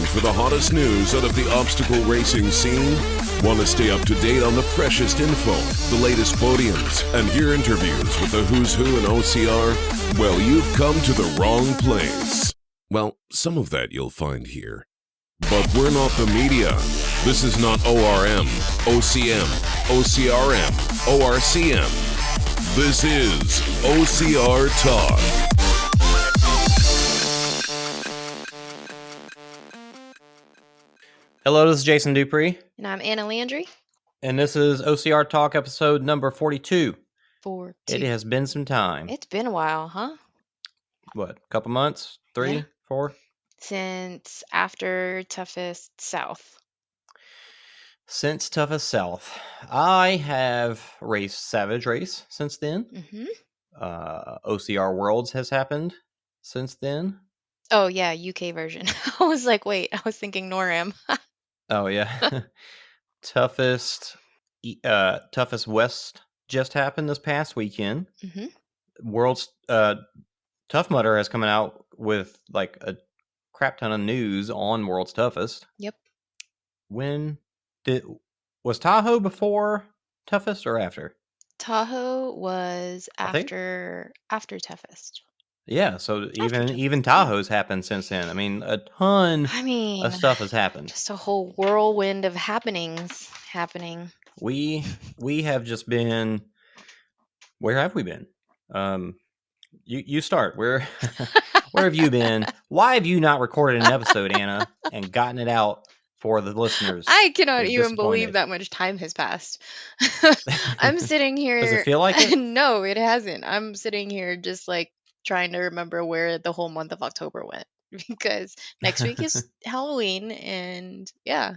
for the hottest news out of the obstacle racing scene? Want to stay up to date on the freshest info, the latest podiums, and hear interviews with the who's who in OCR? Well, you've come to the wrong place. Well, some of that you'll find here. But we're not the media. This is not ORM, OCM, OCRM, ORCM. This is OCR Talk. Hello, this is Jason Dupree. And I'm Anna Landry. And this is OCR Talk episode number 42. 42. It has been some time. It's been a while, huh? What, a couple months? 3, 4? Since after Toughest South. Since Toughest South. I have raced Savage Race since then. Mm-hmm. OCR Worlds has happened since then. Oh, yeah, UK version. I was like, wait, I was thinking NORAM. Oh, yeah. Toughest West just happened this past weekend. Mm-hmm. World's Tough Mudder has come out with like a crap ton of news on World's Toughest. Yep. Was Tahoe before Toughest or after? Tahoe was after Toughest. Yeah, so even Tahoe's happened since then. I mean, a ton of stuff has happened. Just a whole whirlwind of happenings happening. We have just been. Where have we been? You start. Where have you been? Why have you not recorded an episode, Anna, and gotten it out for the listeners? I cannot even believe that much time has passed. I'm sitting here. Does it feel like it? No, it hasn't. I'm sitting here just like trying to remember where the whole month of October went, because next week is Halloween, and yeah,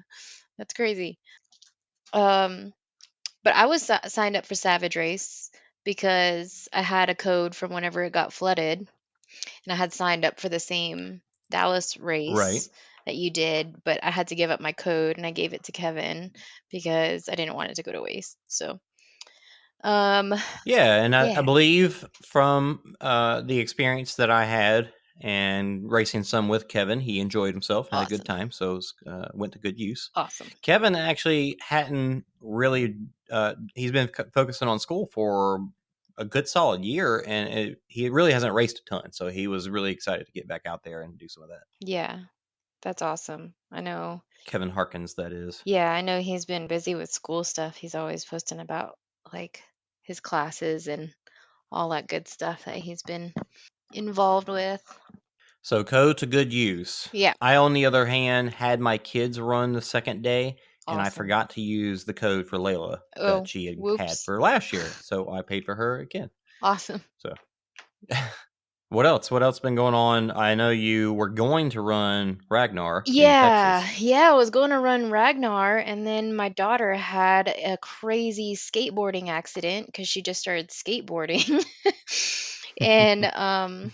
that's crazy. But I was signed up for Savage Race because I had a code from whenever it got flooded, and I had signed up for the same Dallas race that you did, but I had to give up my code, and I gave it to Kevin because I didn't want it to go to waste. So I believe from the experience that I had and racing some with Kevin, he enjoyed himself, had a good time, so it went to good use. Awesome. Kevin actually hadn't really he's been focusing on school for a good solid year, and he really hasn't raced a ton, so he was really excited to get back out there and do some of that. Yeah, that's awesome. I know Kevin Harkins, that is. Yeah, I know he's been busy with school stuff. He's always posting about like his classes and all that good stuff that he's been involved with. So code to good use. Yeah. I, on the other hand, had my kids run the second day, and I forgot to use the code for Layla that she had for last year. So I paid for her again. Awesome. So what else? What else been going on? I know you were going to run Ragnar. Yeah, I was going to run Ragnar, and then my daughter had a crazy skateboarding accident because she just started skateboarding. And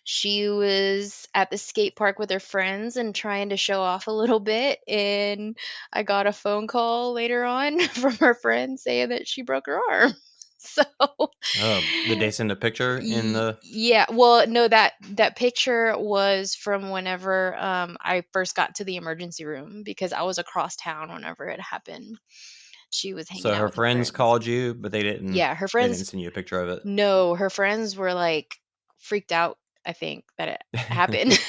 she was at the skate park with her friends and trying to show off a little bit, and I got a phone call later on from her friend saying that she broke her arm. So did they send a picture in the no, that picture was from whenever I first got to the emergency room, because I was across town whenever it happened. She was hanging out. So her friends called you, but they didn't. Yeah, her friends didn't send you a picture of it. No, her friends were like freaked out, I think, that it happened.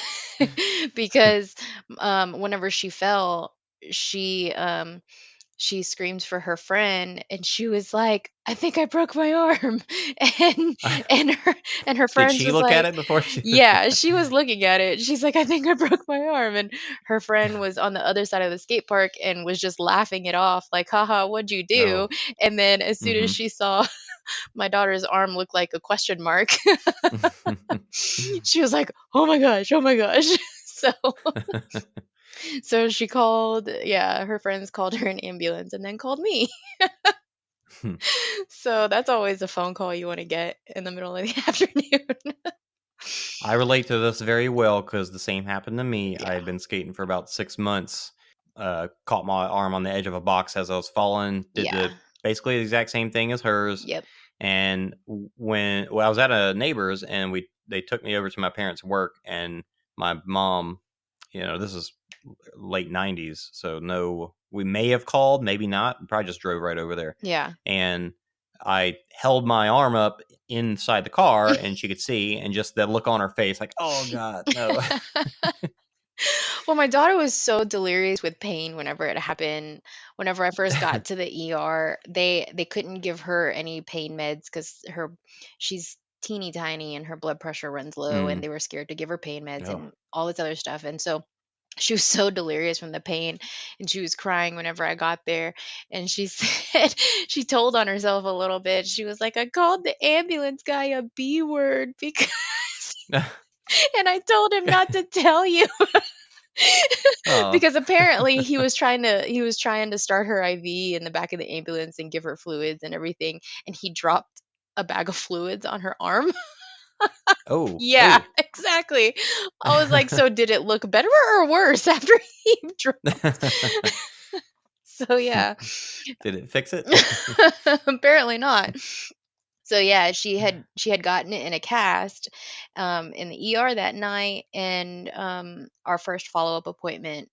Because whenever she fell, she screamed for her friend, and she was like, "I think I broke my arm." And her friend, did she look at it before she? Yeah, she was looking at it. She's like, "I think I broke my arm," and her friend was on the other side of the skate park and was just laughing it off, like, "Haha, what'd you do?" And then as soon as she saw my daughter's arm look like a question mark, she was like, "Oh my gosh, oh my gosh!" So she called, her friends called her an ambulance and then called me. So that's always a phone call you want to get in the middle of the afternoon. I relate to this very well because the same happened to me. Yeah. I had been skating for about 6 months, caught my arm on the edge of a box as I was falling, did basically the exact same thing as hers. Yep. And when I was at a neighbor's, and they took me over to my parents' work, and my mom, this is late 90s. So no, we may have called, maybe not. We probably just drove right over there. Yeah. And I held my arm up inside the car and she could see, and just that look on her face, like, oh God, no. Well, my daughter was so delirious with pain whenever it happened. Whenever I first got to the ER, they couldn't give her any pain meds because she's teeny tiny and her blood pressure runs low, and Mm. they were scared to give her pain meds Oh. and all this other stuff. And so she was so delirious from the pain, and she was crying whenever I got there. And she said she told on herself a little bit. She was like, I called the ambulance guy a B word because, and I told him not to tell you. Oh. Because apparently he was trying to start her IV in the back of the ambulance and give her fluids and everything, and he dropped a bag of fluids on her arm. Oh. Yeah, exactly. I was like, so did it look better or worse after he dropped? So yeah. Did it fix it? Apparently not. So yeah, she had gotten it in a cast in the ER that night, and our first follow-up appointment,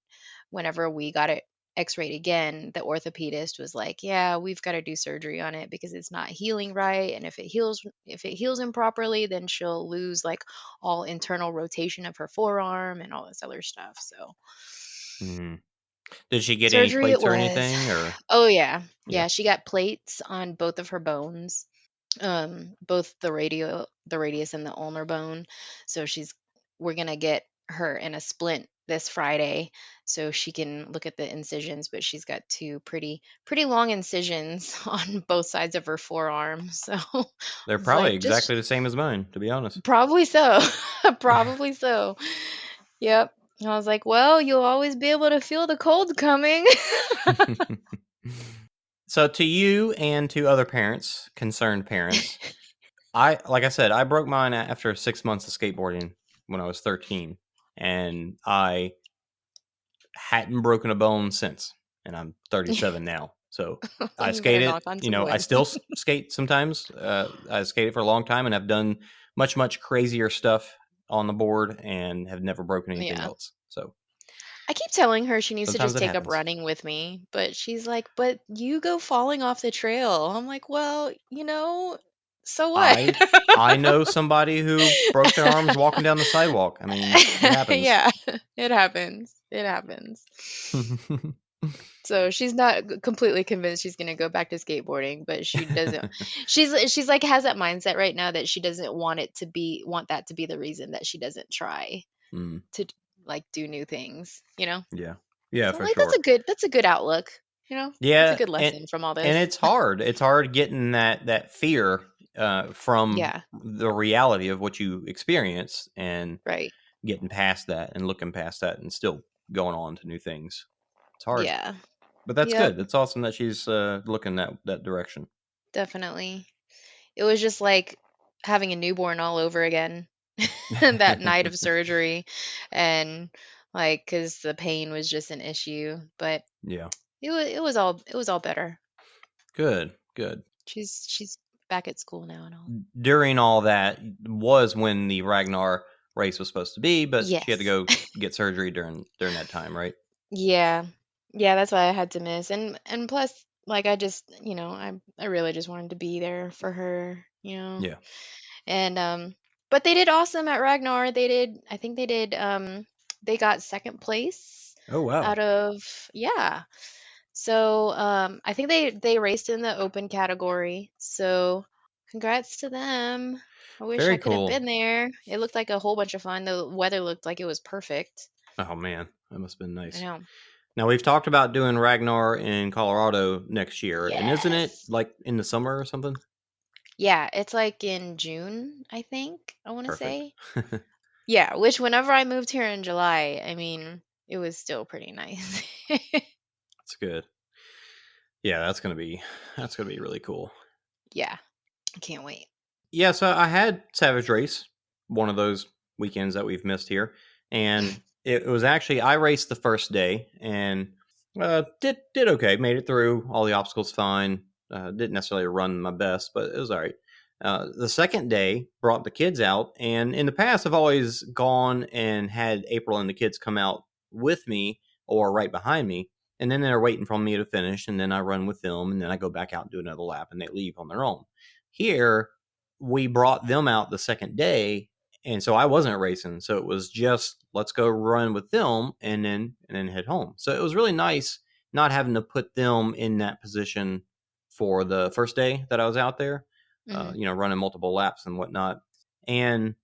whenever we got it x-rayed again, the orthopedist was like, yeah, we've got to do surgery on it because it's not healing right, and if it heals improperly, then she'll lose like all internal rotation of her forearm and all this other stuff. So Mhm. Did she get any surgery it plates or was. anything, or? Oh yeah. Yeah. Yeah, she got plates on both of her bones, both the radius and the ulnar bone. So we're gonna get her in a splint this Friday so she can look at the incisions, but she's got two pretty long incisions on both sides of her forearm. So I They're was probably like, just exactly the same as mine, to be honest. probably so. Probably so. Yep. I was like, well, you'll always be able to feel the cold coming. So to you and to other parents, concerned parents, like I said, I broke mine after 6 months of skateboarding when I was 13, and I hadn't broken a bone since, and I'm 37 now. So I You better skated, knock on some I wood. still skate sometimes. I skated for a long time and have done much crazier stuff on the board and have never broken anything Yeah. else. So I keep telling her she needs to sometimes just it take up happens. running with me, but she's like, "But you go falling off the trail." I'm like, "Well, so what?" I know somebody who broke their arms walking down the sidewalk. I mean, it happens. Yeah, it happens. It happens. So she's not completely convinced she's gonna go back to skateboarding, but she doesn't. She's like has that mindset right now that she doesn't want that to be the reason that she doesn't try Mm, to like do new things. yeah, So for like sure. that's a good outlook. It's a Yeah, good lesson from all and this. it's hard. It's hard getting that fear from Yeah, the reality of what you experience, and right. getting past that and looking past that and still going on to new things. It's hard, Yeah. but that's Yep, good. It's awesome that she's looking that direction. definitely. It was just like having a newborn all over again that night of surgery, and like cuz the pain was just an issue, but Yeah, it was all better. good. She's back at school now and all. During all that was when the Ragnar race was supposed to be, but she had to Yes. go get surgery during that time, right? Yeah. Yeah, that's why I had to miss. And plus like I just, I really just wanted to be there for her. Yeah. And but they did awesome at Ragnar. I think they got second place Oh wow. out of yeah. So I think they raced in the open category. So congrats to them. I wish I Very could have cool. been there. It looked like a whole bunch of fun. The weather looked like it was perfect. Oh man, that must have been I nice. know. Now we've talked about doing Ragnar in Colorado next year, and isn't it Yes. like in the summer or something? Yeah, it's like in June, I think. I want to Perfect. say. Yeah, which whenever I moved here in July, I mean, it was still pretty nice. That's good. Yeah, that's gonna be really cool. Yeah, I can't wait. Yeah, so I had Savage Race, one of those weekends that we've missed here, and it was actually I raced the first day and did okay, made it through all the obstacles fine. Didn't necessarily run my best, but it was all right. The second day brought the kids out, and in the past I've always gone and had April and the kids come out with me or right behind me. And then they're waiting for me to finish. And then I run with them. And then I go back out and do another lap and they leave on their own. Here, we brought them out the second day. And so I wasn't racing. So it was just, let's go run with them and then head home. So it was really nice not having to put them in that position for the first day that I was out there, running multiple laps and whatnot. And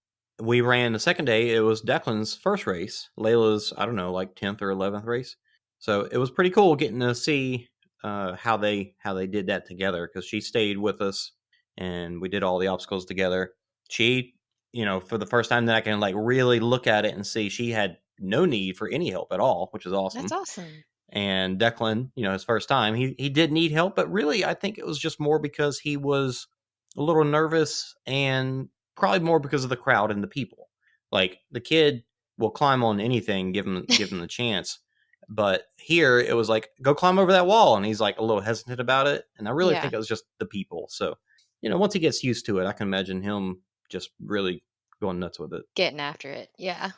we ran the second day. It was Declan's first race. Layla's, I don't know, like 10th or 11th race. So it was pretty cool getting to see how they did that together, because she stayed with us and we did all the obstacles together. She, for the first time that I can like really look at it and see, she had no need for any help at all, which is awesome. That's awesome. And Declan, his first time, he did need help, but really I think it was just more because he was a little nervous and probably more because of the crowd and the people. Like, the kid will climb on anything, give him the chance. But here it was like, go climb over that wall. And he's like a little hesitant about it. And I really think it was just the people. So, once he gets used to it, I can imagine him just really going nuts with it. Getting after it. Yeah.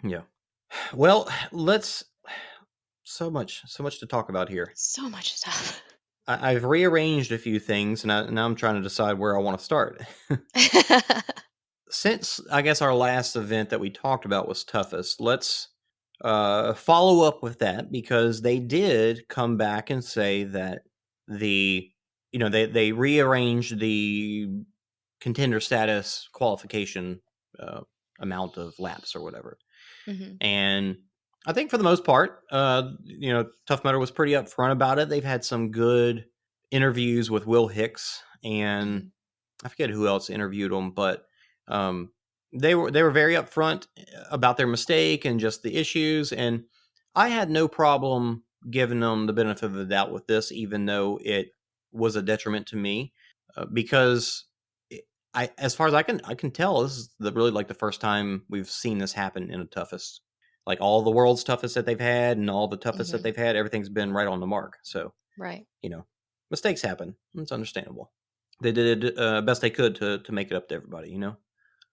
Yeah. Well, so much to talk about here. So much stuff. I've rearranged a few things, and now I'm trying to decide where I want to start. Since, I guess, our last event that we talked about was Toughest, let's follow up with that, because they did come back and say that they rearranged the contender status qualification amount of laps or whatever. Mm-hmm. And I think for the most part, Tough Mudder was pretty upfront about it. They've had some good interviews with Will Hicks, and I forget who else interviewed him, but they were very upfront about their mistake and just the issues. And I had no problem giving them the benefit of the doubt with this, even though it was a detriment to me, because as far as I can tell, this is really like the first time we've seen this happen in a Toughest. Like, all the world's toughest that they've had and all the toughest that they've had, everything's been right on the mark. So, right. Mistakes happen. It's understandable. They did best they could to make it up to everybody,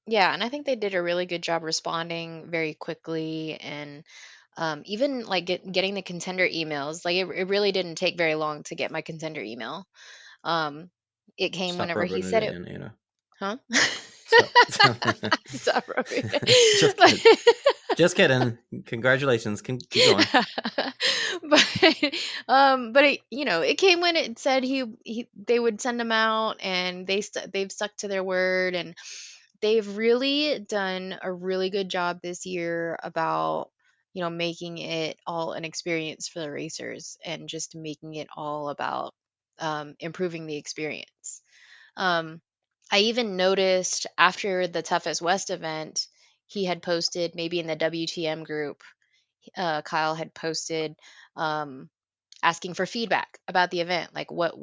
Yeah, and I think they did a really good job responding very quickly, and even like getting the contender emails. Like, it really didn't take very long to get my contender email. It came Stop whenever he rubbing said it it. in, Anna. Huh? Stop rubbing it. Just kidding. Just kidding. Congratulations. Keep going. But it came when it said they would send them out, and they've stuck to their word, and they've really done a really good job this year about making it all an experience for the racers, and just making it all about improving the experience. I even noticed after the Toughest West event, he had posted, maybe in the WTM group, Kyle had posted asking for feedback about the event, like what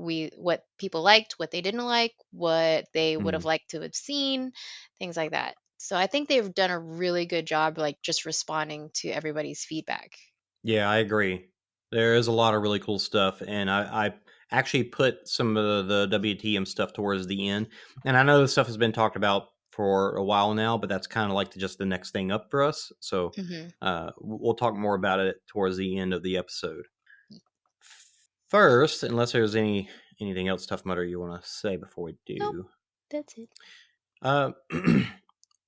people liked, what they didn't like, what they would have liked to have seen, things like that. So I think they've done a really good job, like, just responding to everybody's feedback. Yeah, I agree. There is a lot of really cool stuff, and I actually put some of the WTM stuff towards the end. And I know this stuff has been talked about for a while now, but that's kind of like just the next thing up for us. So we'll talk more about it towards the end of the episode. First, unless there's anything else, Tough Mudder, you want to say before we do? Nope, that's it.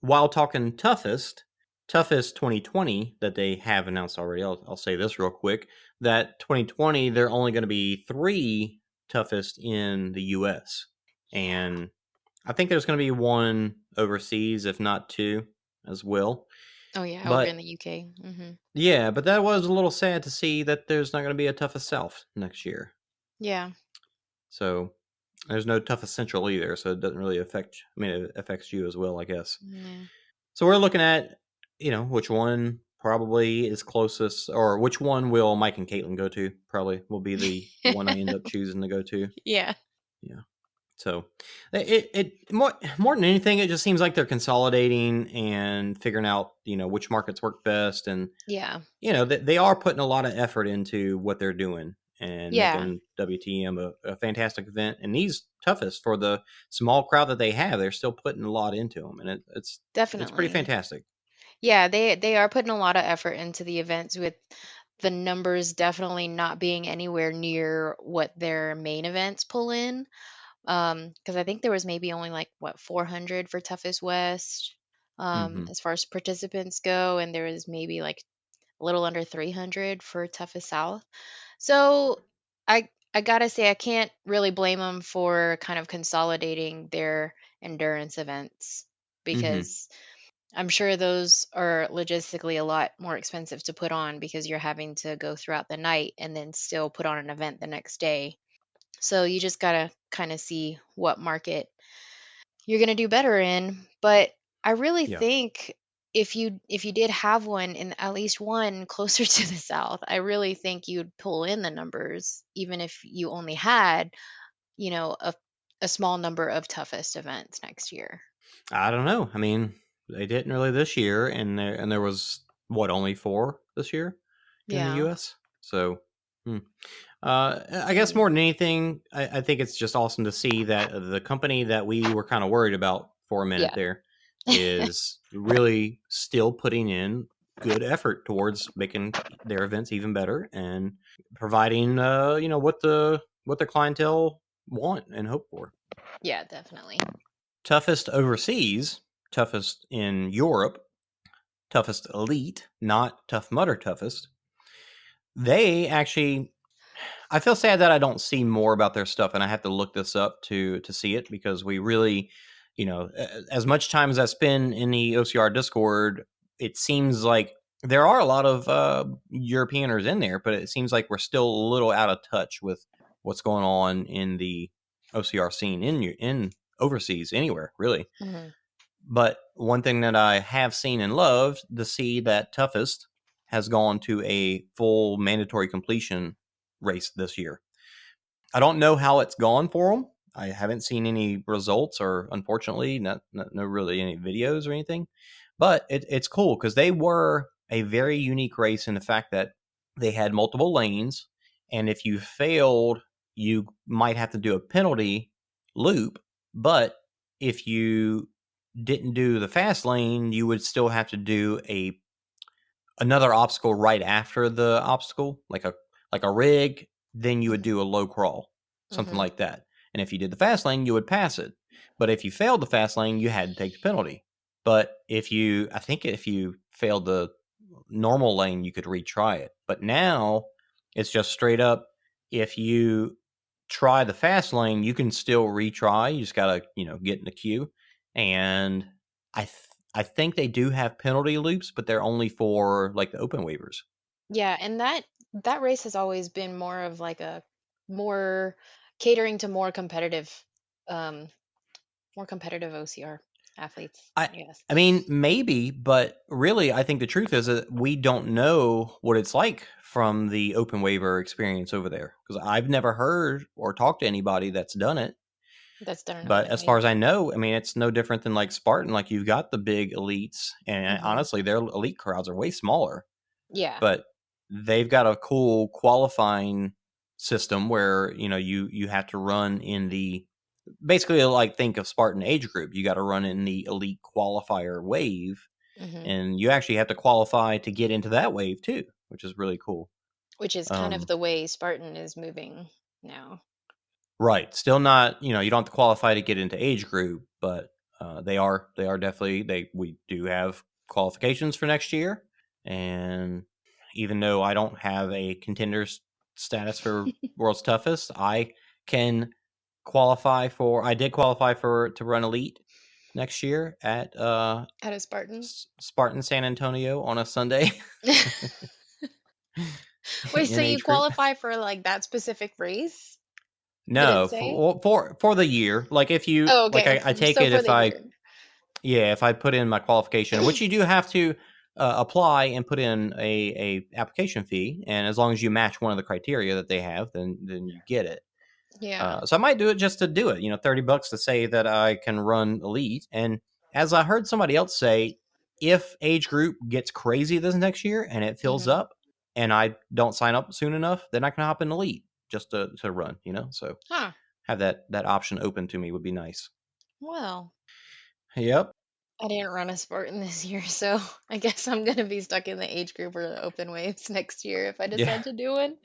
While talking Toughest 2020 that they have announced already, I'll say this real quick, that 2020, they're only going to be 3 Toughest in the U.S. And I think there's going to be 1 overseas, if not 2 as well. Oh, yeah, over in the UK. Yeah, but that was a little sad to see that there's not going to be a Toughest South next year. Yeah. So there's no Toughest Central either, so it doesn't really it affects you as well, I guess. Yeah. So we're looking at, which one probably is closest, or which one will Mike and Caitlin go to, probably will be the one I end up choosing to go to. Yeah. Yeah. So it more than anything, it just seems like they're consolidating and figuring out, which markets work best. And, they are putting a lot of effort into what they're doing and making WTM a fantastic event. And these Toughest, for the small crowd that they have, they're still putting a lot into them. And it's definitely, it's pretty fantastic. Yeah, they are putting a lot of effort into the events, with the numbers definitely not being anywhere near what their main events pull in. Because I think there was maybe only like what 400 for Toughest West, Hmm. as far as participants go, and there was maybe like a little under 300 for Toughest South. So I gotta say I can't really blame them for kind of consolidating their endurance events, Hmm. because I'm sure those are logistically a lot more expensive to put on, because you're having to go throughout the night and then still put on an event the next day. So you just got to kind of see what market you're going to do better in. But I really Yeah. think if you did have one, in at least one closer to the south, I really think you'd pull in the numbers, even if you only had, you know, a small number of toughest events next year. I don't know. I mean, they didn't really this year, and there was what, only 4 this year in the Yeah. U.S. So, hmm. I guess Mm. more than anything, I think it's just awesome to see that the company that we were kind of worried about for a minute Yeah. there is really still putting in good effort towards making their events even better and providing, what their clientele want and hope for. Yeah, definitely. Toughest overseas, toughest in Europe, toughest elite, not Tough Mudder toughest. They actually, I feel sad that I don't see more about their stuff, and I have to look this up to see it, because we really, as much time as I spend in the OCR Discord, it seems like there are a lot of Europeaners in there, but it seems like we're still a little out of touch with what's going on in the OCR scene in overseas anywhere really. Hmm. But one thing that I have seen and loved to see that Toughest has gone to a full mandatory completion race this year. I don't know how it's gone for them. I haven't seen any results, or unfortunately, not no really any videos or anything. But it's cool because they were a very unique race in the fact that they had multiple lanes, and if you failed, you might have to do a penalty loop. But if you didn't do the fast lane, you would still have to do another obstacle right after the obstacle, like a rig. Then you would Hmm. do a low crawl, something Hmm. like that. And if you did the fast lane, you would pass it. But if you failed the fast lane, you had to take the penalty. But I think if you failed the normal lane, you could retry it. But now it's just straight up. If you try the fast lane, you can still retry. You just gotta, get in the queue. And I th- I think they do have penalty loops, but they're only for like the open waivers. Yeah, and that race has always been more of like a more catering to um more competitive OCR athletes, I I guess. I mean, maybe, but really, I think the truth is that we don't know what it's like from the open waiver experience over there, because I've never heard or talked to anybody that's done it. That's done an But open as far as waiver. I know, I mean, it's no different than like Spartan. Like, you've got the big elites, and Hmm. honestly, their elite crowds are way smaller. Yeah. But they've got a cool qualifying system where you have to run in the, basically, like, think of Spartan age group. You got to run in the elite qualifier wave, Hmm. and you actually have to qualify to get into that wave too, which is really cool. Which is kind of Um, the way Spartan is moving now. right, still not, you don't have to qualify to get into age group, but they are definitely, we do have qualifications for next year. And even though I don't have a contenders status for world's toughest, I did qualify for to run elite next year at At a Spartan. Spartan San Antonio on a Sunday Wait, so in you age group. qualify for like that specific race? Did it No, say? for the year. Like, if you Oh, like, okay. I take So it for if the I, year. yeah, if I put in my qualification, which you do have to apply and put in a application fee, and as long as you match one of the criteria that they have, then you get it. Yeah. So I might do it just to do it. $30 to say that I can run elite. And as I heard somebody else say, if age group gets crazy this next year and it fills Hmm. up, and I don't sign up soon enough, then I can hop in elite just to run. So Huh. have that option open to me would be nice. Well, Yep. I didn't run a Spartan this year, so I guess I'm gonna be stuck in the age group or the open waves next year if I Yeah. decide to do one.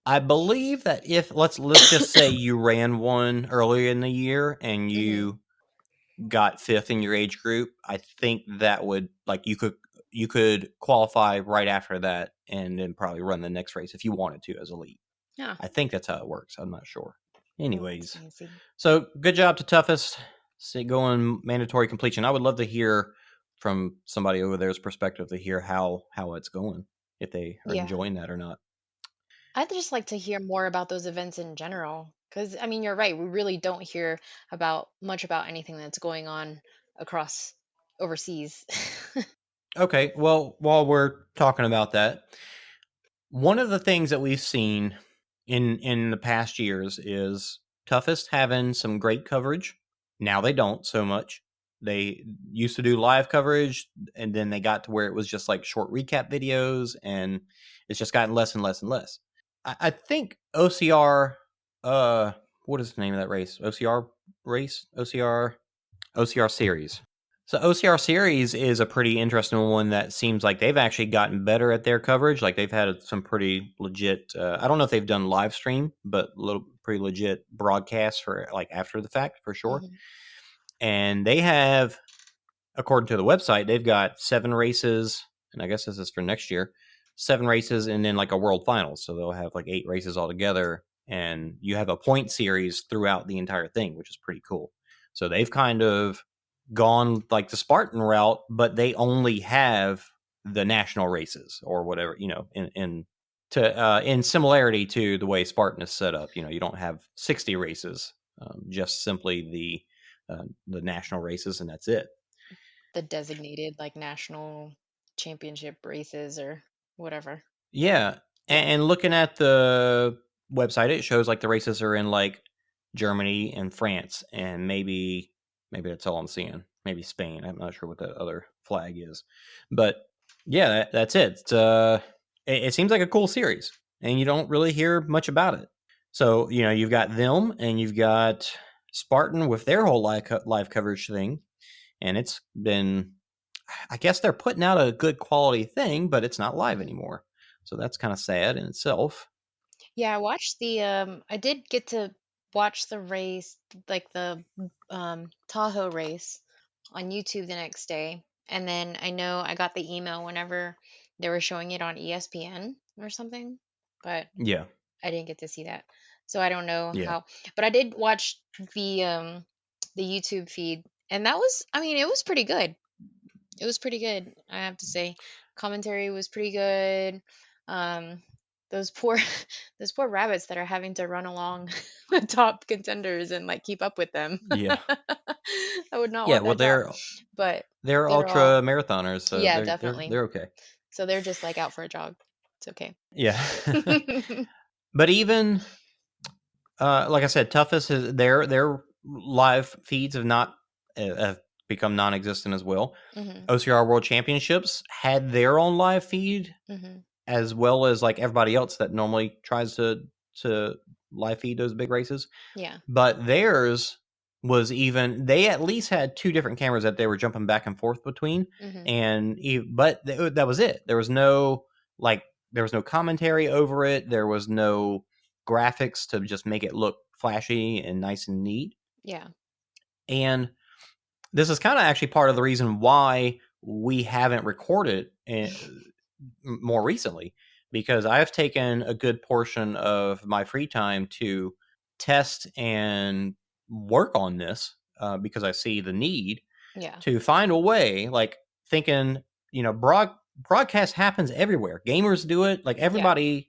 I believe that if let's just say you ran one earlier in the year and you got fifth in your age group, I think that would like you could qualify right after that and then probably run the next race if you wanted to as elite. Yeah. I think that's how it works. I'm not sure. Anyways, Fancy. so good job to Toughest going mandatory completion. I would love to hear from somebody over there's perspective to hear how it's going, if they are Yeah. enjoying that or not. I'd just like to hear more about those events in general. Because, I mean, you're right. We really don't hear much about anything that's going on across overseas. Okay, well, while we're talking about that, one of the things that we've seen in the past years is Toughest having some great coverage. Now they don't so much. They used to do live coverage, and then they got to where it was just like short recap videos, and it's just gotten less and less and less. I think OCR, what is the name of that race? OCR race? OCR series. So OCR series is a pretty interesting one that seems like they've actually gotten better at their coverage. Like they've had some pretty legit. I don't know if they've done live stream, but pretty legit broadcasts for like after the fact for sure. And they have, according to the website, they've got 7 races, and I guess this is for next year. 7 races, and then like a world finals. So they'll have like 8 races altogether, and you have a point series throughout the entire thing, which is pretty cool. So they've kind of gone like the Spartan route, but they only have the national races or whatever, in similarity to the way Spartan is set up. You don't have 60 races, just simply the national races, and that's it. The designated like national championship races or whatever. Yeah. And looking at the website, it shows like the races are in like Germany and France, and maybe that's all I'm seeing. Maybe Spain. I'm not sure what that other flag is, but yeah, that's it. It seems like a cool series, and you don't really hear much about it. So you've got them, and you've got Spartan with their whole live coverage thing, and it's been. I guess they're putting out a good quality thing, but it's not live anymore. So that's kind of sad in itself. Yeah, I watched I did get to watch the race, like the Tahoe race on YouTube the next day. And then I know I got the email whenever they were showing it on ESPN or something, but Yeah. I didn't get to see that. So I don't know Yeah. how, but I did watch the YouTube feed, and that was, I mean, it was pretty good. It was pretty good, I have to say. Commentary was pretty good. Those poor those poor rabbits that are having to run along the top contenders and like keep up with them. Yeah. I would not Yeah. want Well, that job. But they're they're ultra all, marathoners, so yeah, they're definitely. okay. So they're just like out for a jog. It's okay. Yeah. But even like I said, Toughest is their live feeds have become non-existent as well. OCR World Championships had their own live feed, as well as like everybody else that normally tries to live feed those big races. Yeah. But theirs was they at least had 2 different cameras that they were jumping back and forth between, but that was it. There was no commentary over it. There was no graphics to just make it look flashy and nice and neat. Yeah. And this is kind of actually part of the reason why we haven't recorded more recently, because I've taken a good portion of my free time to test and work on this, because I see the need to find a way, like thinking, broadcast happens everywhere. Gamers do it. Like everybody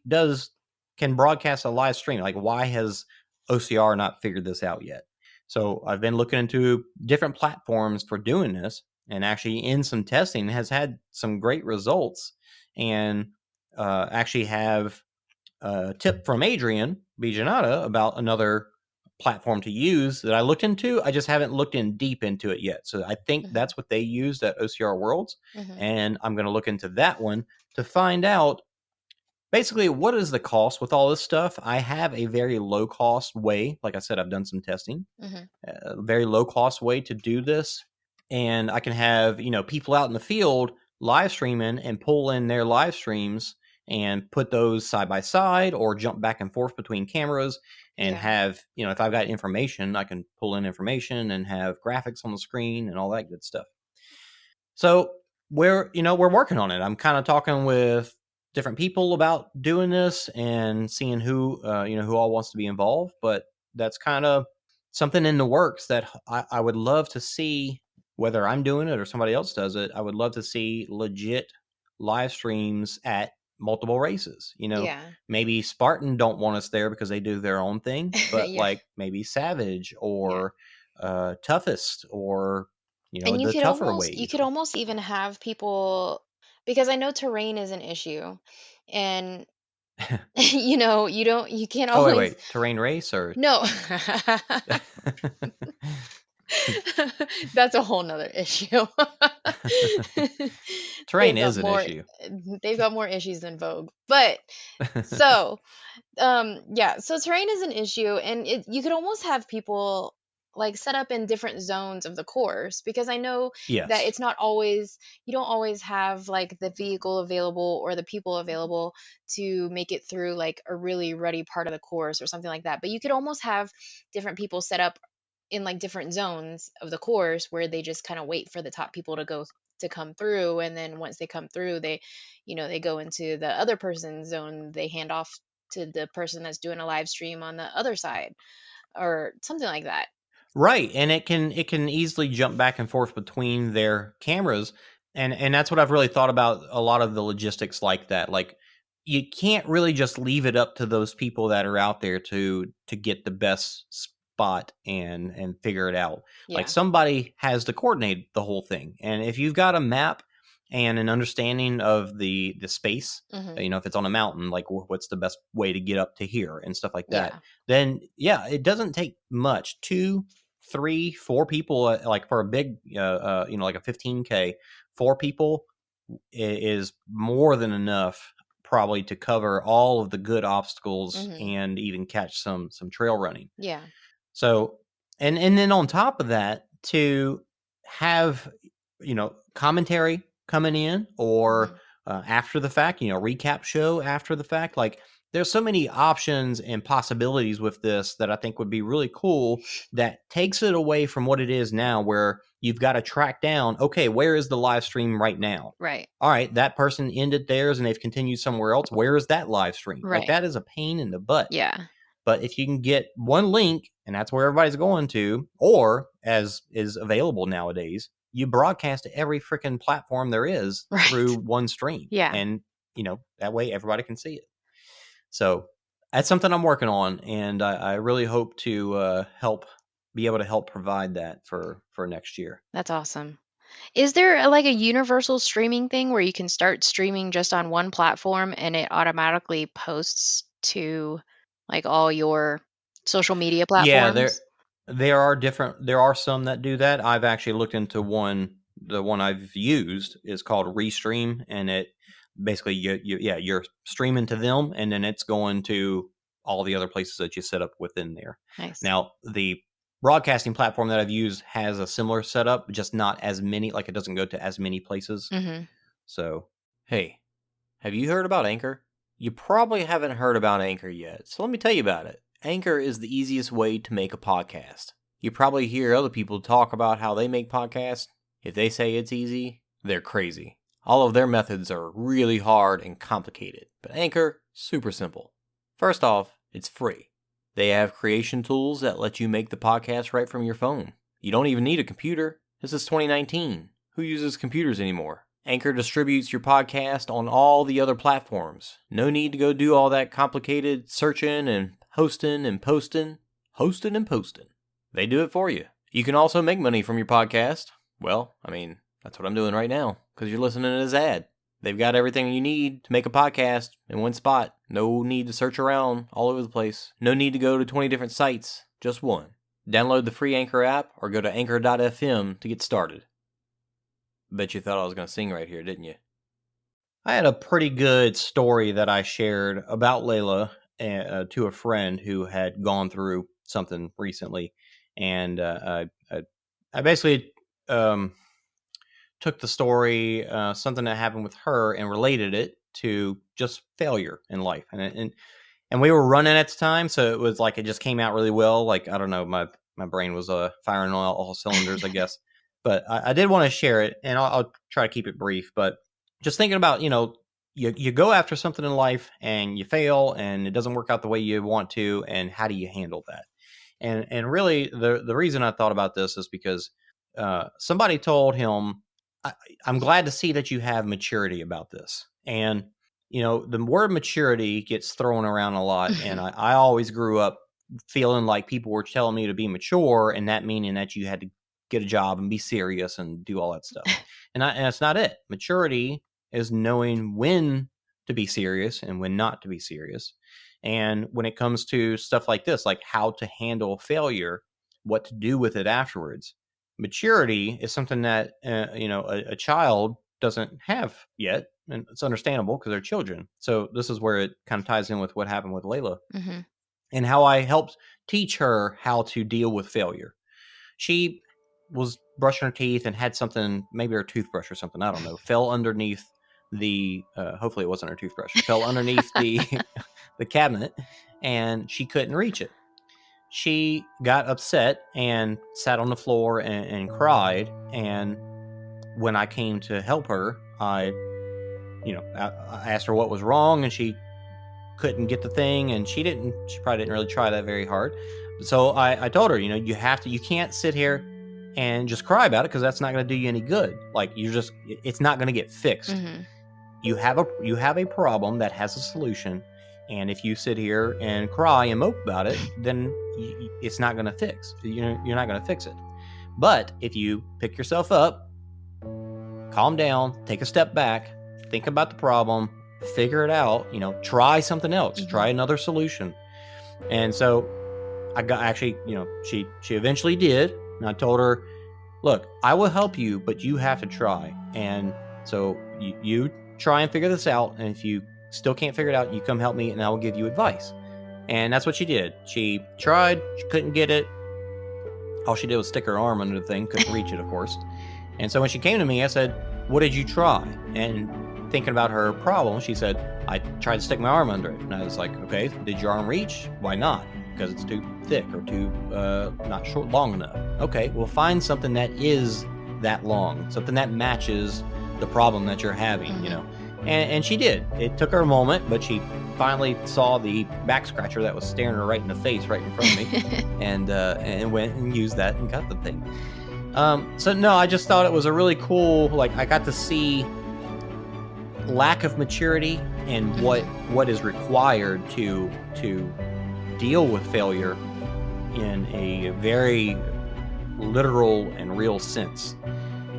can broadcast a live stream. Like, why has OCR not figured this out yet? So I've been looking into different platforms for doing this, and actually in some testing has had some great results, and actually have a tip from Adrian Bijanata about another platform to use that I looked into. I just haven't looked in deep into it yet. So I think that's what they used at OCR Worlds. And I'm going to look into that one to find out basically what is the cost with all this stuff. I have a very low cost way. Like I said, I've done some testing, a very low cost way to do this. and I can have, people out in the field live streaming and pull in their live streams and put those side by side or jump back and forth between cameras and Yeah. have, if I've got information, I can pull in information and have graphics on the screen and all that good stuff. So we're working on it. I'm kind of talking with different people about doing this and seeing who all wants to be involved. But that's kind of something in the works that I would love to see, whether I'm doing it or somebody else does it. I would love to see legit live streams at multiple races. Yeah. Maybe Spartan don't want us there because they do their own thing, but Yeah. like maybe Savage or Toughest or And the tougher wave. you could almost even have people, because I know terrain is an issue, and you can't Oh, always. wait. Terrain race or No. That's a whole nother issue. terrain is an issue. They've got more issues than Vogue. But so yeah, so terrain is an issue, and you could almost have people like set up in different zones of the course, because I know that Yes. it's not always, you don't always have like the vehicle available or the people available to make it through like a really ruddy part of the course or something like that. But you could almost have different people set up in like different zones of the course where they just kind of wait for the top people to come through, and then once they come through, they go into the other person's zone, they hand off to the person that's doing a live stream on the other side or something like that. Right, and it can easily jump back and forth between their cameras, and that's what I've really thought about a lot of the logistics like that. Like, you can't really just leave it up to those people that are out there to get the best spot and figure it out. Yeah. Like, somebody has to coordinate the whole thing, and if you've got a map and an understanding of the space, if it's on a mountain, like what's the best way to get up to here and stuff like that, then it doesn't take much. 2, 3, 4 people, like for a big, like a 15K, 4 people is more than enough probably to cover all of the good obstacles and even catch some trail running. Yeah. So, and then on top of that, to have, commentary coming in or after the fact, recap show after the fact, like there's so many options and possibilities with this that I think would be really cool, that takes it away from what it is now, where you've got to track down, okay, where is the live stream right now? Right. All right, that person ended theirs and they've continued somewhere else. Where is that live stream? Right. Like, that is a pain in the butt. Yeah. But if you can get one link and that's where everybody's going to, or as is available nowadays, you broadcast to every freaking platform there is through one stream. Yeah. And, that way everybody can see it. So that's something I'm working on. And I really hope to be able to help provide that for next year. That's awesome. Is there like a universal streaming thing where you can start streaming just on one platform and it automatically posts to like all your social media platforms? Yeah, there are some that do that. I've actually looked into one. The one I've used is called Restream, and it basically you're streaming to them, and then it's going to all the other places that you set up within there. Nice. Now, the broadcasting platform that I've used has a similar setup, just not as many. Like, it doesn't go to as many places. So, hey, have you heard about Anchor? You probably haven't heard about Anchor yet, so let me tell you about it. Anchor is the easiest way to make a podcast. You probably hear other people talk about how they make podcasts. If they say it's easy, they're crazy. All of their methods are really hard and complicated, but Anchor, super simple. First off, it's free. They have creation tools that let you make the podcast right from your phone. You don't even need a computer. This is 2019. Who uses computers anymore? Anchor distributes your podcast on all the other platforms. No need to go do all that complicated searching and hosting and posting. Hosting and posting. They do it for you. You can also make money from your podcast. Well, I mean, that's what I'm doing right now, because you're listening to this ad. They've got everything you need to make a podcast in one spot. No need to search around all over the place. No need to go to 20 different sites. Just one. Download the free Anchor app or go to anchor.fm to get started. Bet you thought I was going to sing right here, didn't you? I had a pretty good story that I shared about Layla to a friend who had gone through something recently. And I basically took the story, something that happened with her, and related it to just failure in life. And we were running at the time, so it was like it just came out really well. Like, I don't know, my brain was firing on all cylinders, I guess. But I did want to share it, and I'll try to keep it brief. But just thinking about, you go after something in life and you fail and it doesn't work out the way you want to, and how do you handle that? And really, the reason I thought about this is because somebody told him, I'm glad to see that you have maturity about this. And the word maturity gets thrown around a lot, and I always grew up feeling like people were telling me to be mature, and that meaning that you had to get a job and be serious and do all that stuff. And that's not it. Maturity is knowing when to be serious and when not to be serious. And when it comes to stuff like this, like how to handle failure, what to do with it afterwards, maturity is something that a child doesn't have yet, and it's understandable because they're children. So this is where it kind of ties in with what happened with Layla, and how I helped teach her how to deal with failure. She was brushing her teeth and had something, maybe her toothbrush or something, I don't know, fell underneath the hopefully it wasn't her toothbrush, fell underneath the the cabinet, and she couldn't reach it. She got upset and sat on the floor and cried. And when I came to help her, I asked her what was wrong, and she couldn't get the thing, and she probably didn't really try that very hard. So I told her, you can't sit here and just cry about it, because that's not going to do you any good. Like, it's not going to get fixed. You have a problem that has a solution, and if you sit here and cry and mope about it, then it's not going to fix. You're not going to fix it. But if you pick yourself up, calm down, take a step back, think about the problem, figure it out, try something else, try another solution. And so she eventually did. And I told her, look, I will help you, but you have to try. And so you try and figure this out. And if you still can't figure it out, you come help me and I will give you advice. And that's what she did. She tried, she couldn't get it. All she did was stick her arm under the thing, couldn't reach it, of course. And so when she came to me, I said, what did you try? And thinking about her problem, she said, I tried to stick my arm under it. And I was like, okay, did your arm reach? Why not? Because it's too thick or too not short, long enough. Okay, well, find something that is that long, something that matches the problem that you're having, And she did. It took her a moment, but she finally saw the back scratcher that was staring her right in the face, right in front of me, and went and used that and got the thing. So no, I just thought it was a really cool, like, I got to see lack of maturity and what is required to deal with failure in a very literal and real sense.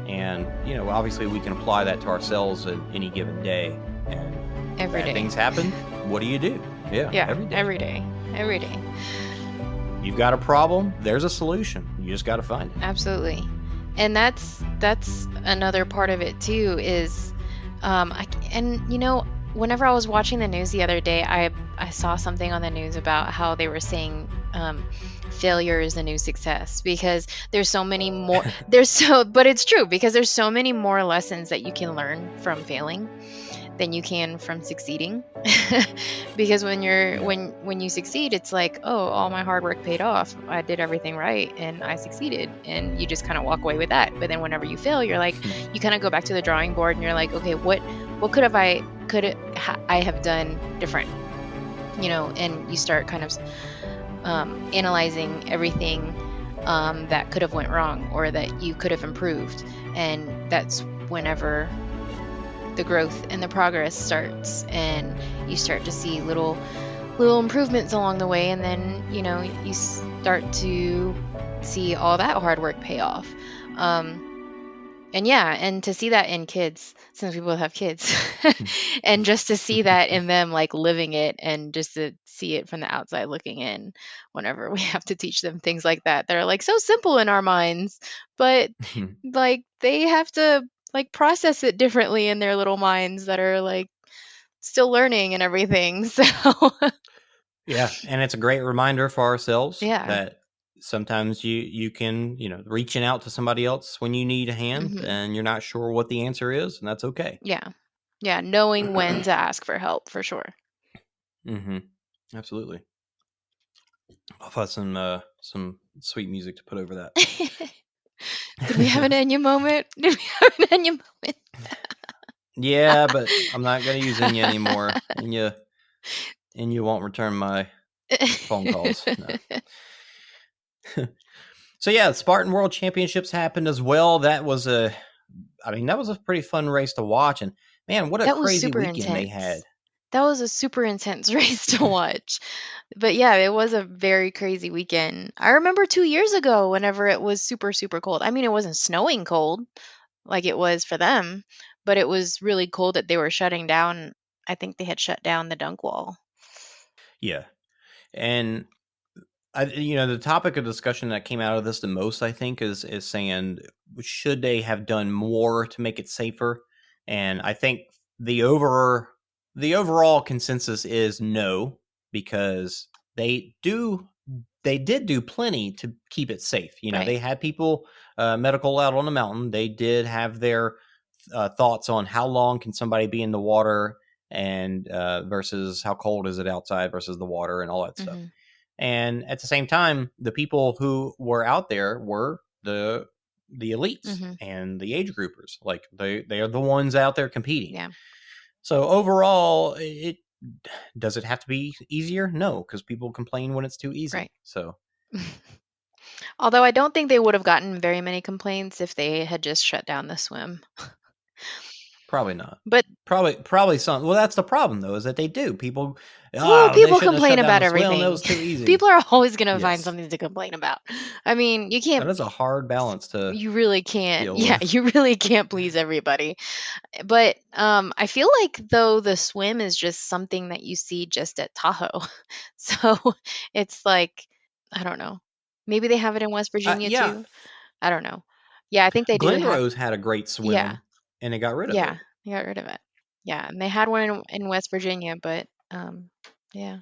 And obviously we can apply that to ourselves at any given day. And every day things happen. What do you do? Yeah, every day. You've got a problem, there's a solution. You just got to find it. Absolutely. And that's another part of it too, is whenever I was watching the news the other day, I saw something on the news about how they were saying failure is the new success, because there's so many more but it's true, because there's so many more lessons that you can learn from failing than you can from succeeding. Because when you succeed, it's like, oh, all my hard work paid off, I did everything right and I succeeded, and you just kind of walk away with that. But then whenever you fail, you're like, you kind of go back to the drawing board and you're like, okay, what could I have done different, and you start kind of analyzing everything that could have went wrong or that you could have improved. And that's whenever the growth and the progress starts, and you start to see little improvements along the way, and then you start to see all that hard work pay off. And to see that in kids, since we both have kids, and just to see that in them, like, living it, and just to see it from the outside looking in, whenever we have to teach them things like that are like so simple in our minds, but like they have to like process it differently in their little minds that are like still learning and everything. So yeah, and it's a great reminder for ourselves that sometimes you can, reaching out to somebody else when you need a hand and you're not sure what the answer is, and that's okay. Yeah, knowing when to ask for help for sure. Absolutely. I'll find some sweet music to put over that. Did we have an Enya moment? Did we have an Enya moment? Yeah, but I'm not gonna use Enya anymore. Enya won't return my phone calls. No. So yeah, the Spartan World Championships happened as well. That was a pretty fun race to watch, and man, what a That was crazy super weekend they intense. had. That was a super intense race to watch. But yeah, it was a very crazy weekend. I remember 2 years ago whenever it was super, super cold. I mean, it wasn't snowing cold like it was for them, but it was really cold that they were shutting down. I think they had shut down the dunk wall. Yeah. And the topic of discussion that came out of this the most, I think, is saying, should they have done more to make it safer? And I think the overall consensus is no, because they did do plenty to keep it safe. Right. They had people medical out on the mountain. They did have their thoughts on how long can somebody be in the water, and versus how cold is it outside versus the water and all that stuff. And at the same time, the people who were out there were the elites and the age groupers. Like they are the ones out there competing. Yeah. So overall, does it have to be easier? No, because people complain when it's too easy. Right. So although I don't think they would have gotten very many complaints if they had just shut down the swim. probably not. But probably some. Well, that's the problem though, is that they do. People people complain about everything. That was too easy. People are always going to find something to complain about. I mean, you can't. That is a hard balance to. You really can't. Yeah, you really can't please everybody. But I feel like though the swim is just something that you see just at Tahoe, so it's like, I don't know. Maybe they have it in West Virginia too. I don't know. Yeah, I think they do. Glen Rose had a great swim. Yeah. And they got rid of it. Yeah, they got rid of it. Yeah, and they had one in West Virginia, but yeah.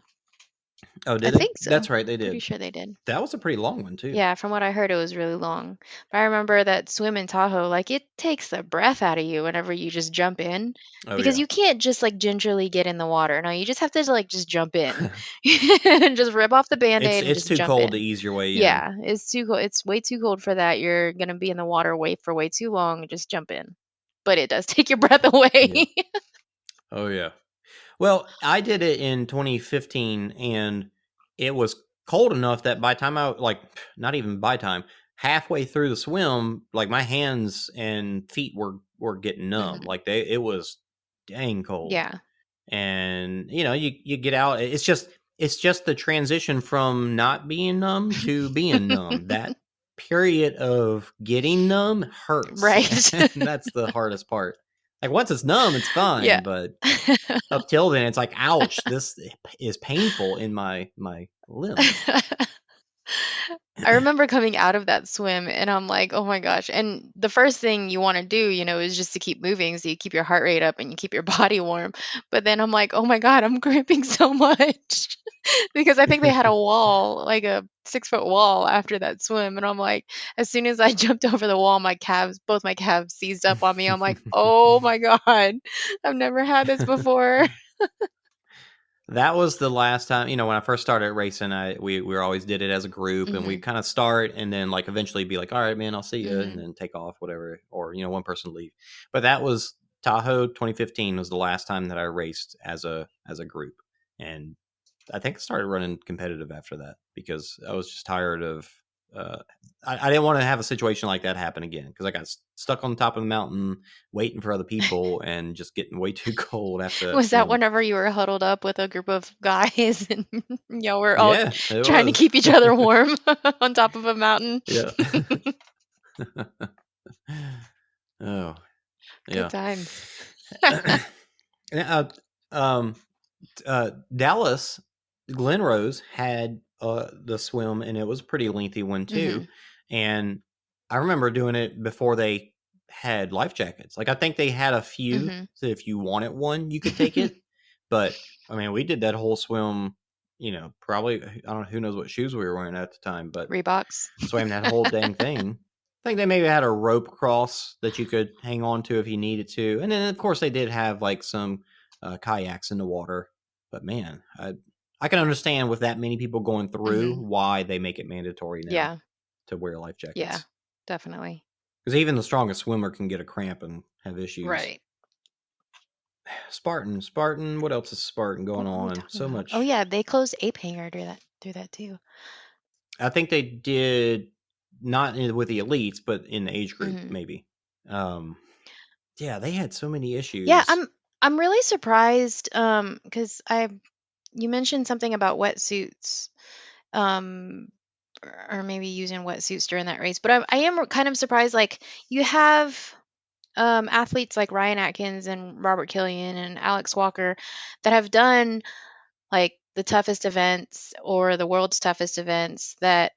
Oh, did I they? think so. That's right, they did. Pretty sure they did. That was a pretty long one too. Yeah, from what I heard, it was really long. But I remember that swim in Tahoe, like it takes the breath out of you whenever you just jump in, because you can't just like gingerly get in the water. No, you just have to like just jump in, and just rip off the Band-Aid and It's just too jump cold in. to ease your way in. Yeah, it's too cold. It's way too cold for that. You're gonna be in the water for way too long. Just jump in, but it does take your breath away. Yeah. Oh yeah. Well, I did it in 2015, and it was cold enough that by time not even by time, halfway through the swim, like my hands and feet were getting numb. Like it was dang cold. Yeah. And you get out. It's just the transition from not being numb to being numb. That period of getting numb hurts. Right. And that's the hardest part. Like once it's numb, it's fine. Yeah. But up till then, it's like, ouch, this is painful in my limbs. I remember coming out of that swim and I'm like, oh my gosh. And the first thing you want to do, is just to keep moving. So you keep your heart rate up and you keep your body warm. But then I'm like, oh my God, I'm cramping so much. Because I think they had a wall, like a 6-foot wall after that swim. And I'm like, as soon as I jumped over the wall, both my calves seized up on me. I'm like, oh my God, I've never had this before. That was the last time, when I first started racing, we always did it as a group, and we kind of start and then like eventually be like, all right, man, I'll see you, and then take off, whatever, or, one person leave. But that was Tahoe 2015 was the last time that I raced as a group. And I think I started running competitive after that because I was just tired of, I didn't want to have a situation like that happen again, because I got stuck on the top of the mountain waiting for other people and just getting way too cold after that. Was that whenever you were huddled up with a group of guys and we're all trying to keep each other warm on top of a mountain? Yeah. Oh, yeah. Good times. Dallas, Glen Rose had the swim, and it was a pretty lengthy one too. And I remember doing it before they had life jackets. Like I think they had a few, so if you wanted one, you could take it. But I mean, we did that whole swim, probably, I don't know, who knows what shoes we were wearing at the time, but Reeboks. swam that whole dang thing. I think they maybe had a rope cross that you could hang on to if you needed to. And then, of course, they did have like some kayaks in the water. But man, I can understand with that many people going through why they make it mandatory now to wear life jackets. Yeah, definitely. Because even the strongest swimmer can get a cramp and have issues. Right. Spartan. What else is Spartan going on? So about? much. Oh yeah, they closed Ape Hangar through that too. I think they did not with the elites, but in the age group maybe. Yeah, they had so many issues. Yeah, I'm really surprised because you mentioned something about wetsuits, or maybe using wetsuits during that race. But I am kind of surprised. Like you have athletes like Ryan Atkins and Robert Killian and Alex Walker that have done like the toughest events or the world's toughest events that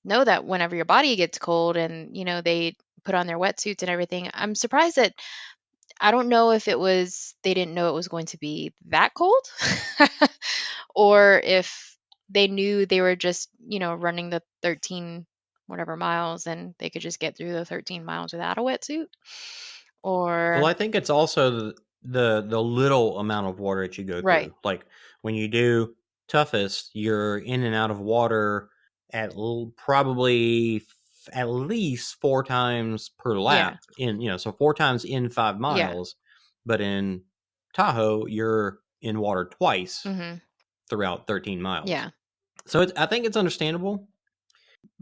know that whenever your body gets cold and they put on their wetsuits and everything. I'm surprised that I don't know if it was they didn't know it was going to be that cold or if they knew they were just, running the 13 whatever miles and they could just get through the 13 miles without a wetsuit. Well, I think it's also the little amount of water that you go Right. through. Like when you do toughest, you're in and out of water at probably at least 4 times per lap so 4 times in 5 miles. But in Tahoe, you're in water twice throughout 13 miles. Yeah. So I think it's understandable.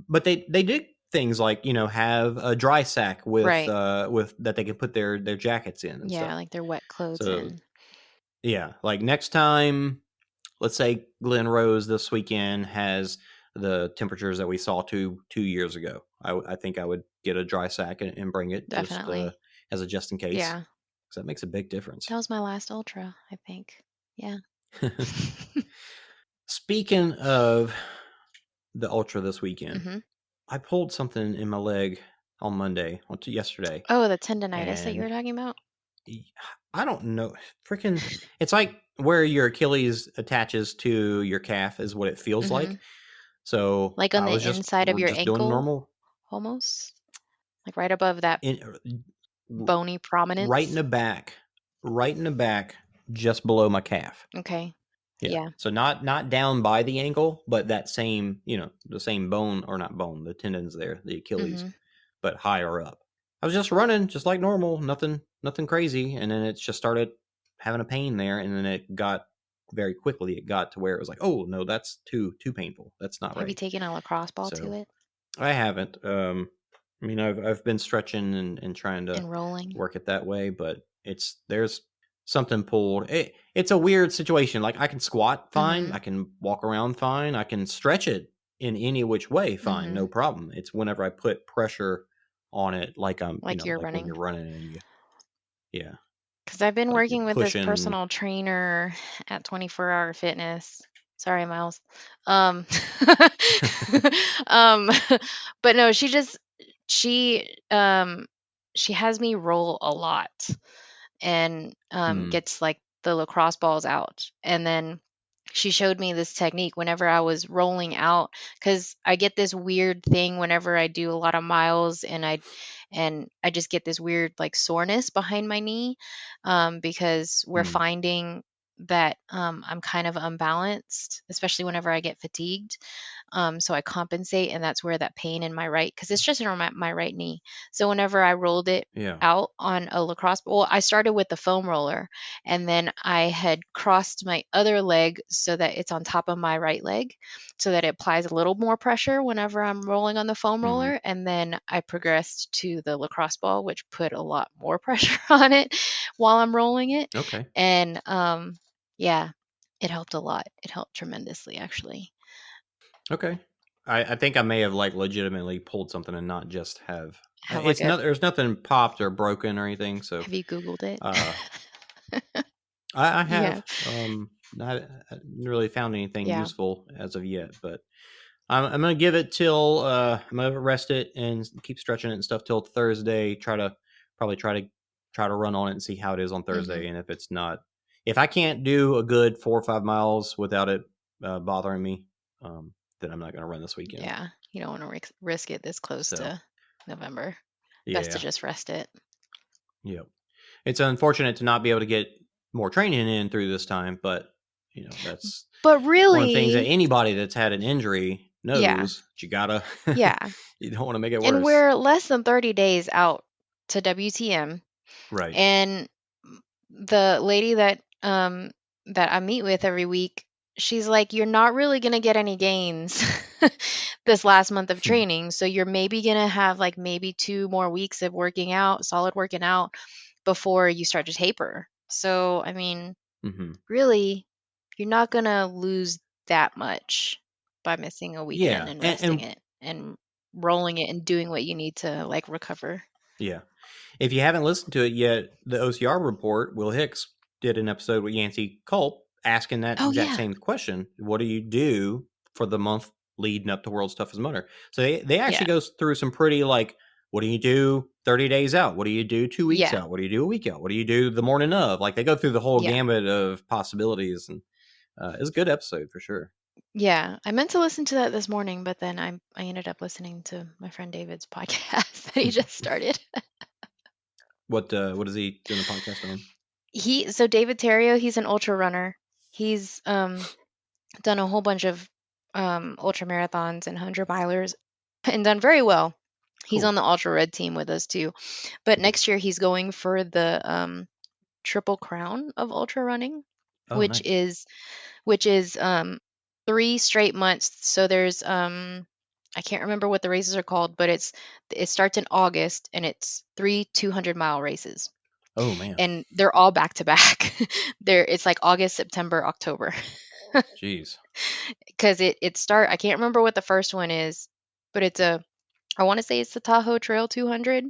But they did things like have a dry sack with that they can put their jackets in and stuff. Like their wet clothes in. Yeah, like next time, let's say Glen Rose this weekend has the temperatures that we saw 2 years ago. I think I would get a dry sack and bring it Definitely. just in case. Yeah, because that makes a big difference. that was my last ultra, I think. Yeah. Speaking of the ultra this weekend, I pulled something in my leg on Monday, yesterday. Oh, the tendonitis that you were talking about? I don't know. Freaking, it's like where your Achilles attaches to your calf is what it feels like. So like on I the was inside of your just ankle, doing normal, almost like right above that bony prominence, right in the back, just below my calf. Okay. Yeah. So not down by the ankle, but that same, the same bone, or not bone, the tendons there, the Achilles, but higher up. I was just running just like normal, nothing crazy, and then it just started having a pain there, and then it got very quickly. It got to where it was like, oh no, that's too painful. That's not right. Have you taken a lacrosse ball to it? I haven't. I mean, I've been stretching and trying to rolling, work it that way, but there's something pulled. It's a weird situation. Like I can squat fine, I can walk around fine, I can stretch it in any which way fine, no problem. It's whenever I put pressure on it, like I'm you're running. when you're running and yeah. Because I've been working with this personal trainer at 24-Hour Fitness. Sorry, Miles. But no, she has me roll a lot and gets like the lacrosse balls out, and then she showed me this technique whenever I was rolling out, because I get this weird thing whenever I do a lot of miles, and I just get this weird like soreness behind my knee, because we're finding that I'm kind of unbalanced, especially whenever I get fatigued. So I compensate, and that's where that pain in my right, because it's just in my right knee. So whenever I rolled it out on a lacrosse ball, I started with the foam roller, and then I had crossed my other leg so that it's on top of my right leg, so that it applies a little more pressure whenever I'm rolling on the foam roller. And then I progressed to the lacrosse ball, which put a lot more pressure on it while I'm rolling it. Okay. And yeah, it helped a lot. It helped tremendously, actually. Okay. I think I may have like legitimately pulled something and not just have there's nothing popped or broken or anything. So have you Googled it? I have. I haven't really found anything useful as of yet, but I'm gonna give it till I'm gonna rest it and keep stretching it and stuff till Thursday. Try to run on it and see how it is on Thursday. And if I can't do a good 4 or 5 miles without it bothering me, then I'm not going to run this weekend. Yeah, you don't want to risk it this close So, to November. yeah. Best to just rest it. Yep. It's unfortunate to not be able to get more training in through this time, but that's But one of the things that really, anybody that's had an injury knows. Yeah. that you gotta, yeah. you don't want to make it And worse. we're less than 30 days out to WTM. Right. And the lady that I meet with every week, she's like, you're not really going to get any gains this last month of training. So you're maybe going to have like maybe 2 more weeks of solid working out before you start to taper. So, I mean, Mm-hmm. really, you're not going to lose that much by missing a weekend Yeah, and resting it and rolling it and doing what you need to like recover. Yeah. If you haven't listened to it yet, the OCR report, Will Hicks did an episode with Yancey Culp asking that Oh, exact yeah. same question. What do you do for the month leading up to World's Toughest Mudder? So they actually goes through some pretty like, what do you do 30 days out? What do you do 2 weeks out? What do you do a week out? What do you do the morning of? Like they go through the whole gamut of possibilities, and it's a good episode for sure. Yeah, I meant to listen to that this morning, but then I ended up listening to my friend David's podcast that he just started. What is he doing the podcast on? So David Terrio, he's an ultra runner. He's done a whole bunch of ultra marathons and 100-milers and done very well. He's Cool. on the ultra red team with us too. But next year he's going for the Triple Crown of ultra running, which nice. is 3 straight months. So there's I can't remember what the races are called, but it starts in August and it's 3 200-mile races. Oh man. And they're all back to back. It's like August, September, October. Jeez. Because I can't remember what the first one is, but I want to say it's the Tahoe Trail 200.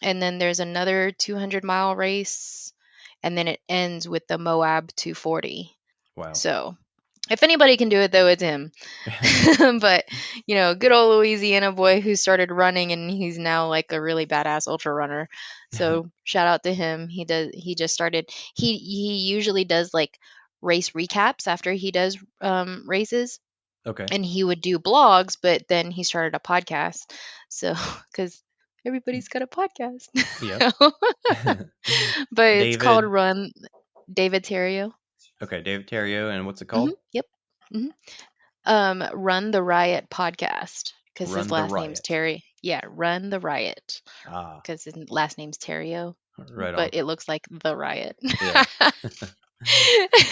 And then there's another 200-mile race. And then it ends with the Moab 240. Wow. So if anybody can do it, though, it's him. But, good old Louisiana boy who started running and he's now like a really badass ultra runner. So shout out to him. He just started. He usually does like race recaps after he does races. Okay. And he would do blogs, but then he started a podcast. So, because everybody's got a podcast. Yep. But it's called David Terrio. Okay, David Terrio, and what's it called? Yep. Run the Riot podcast, because his last name's Terry. Yeah, Run the Riot. Because his last name's Terrio. Right. But it looks like the Riot. Yeah.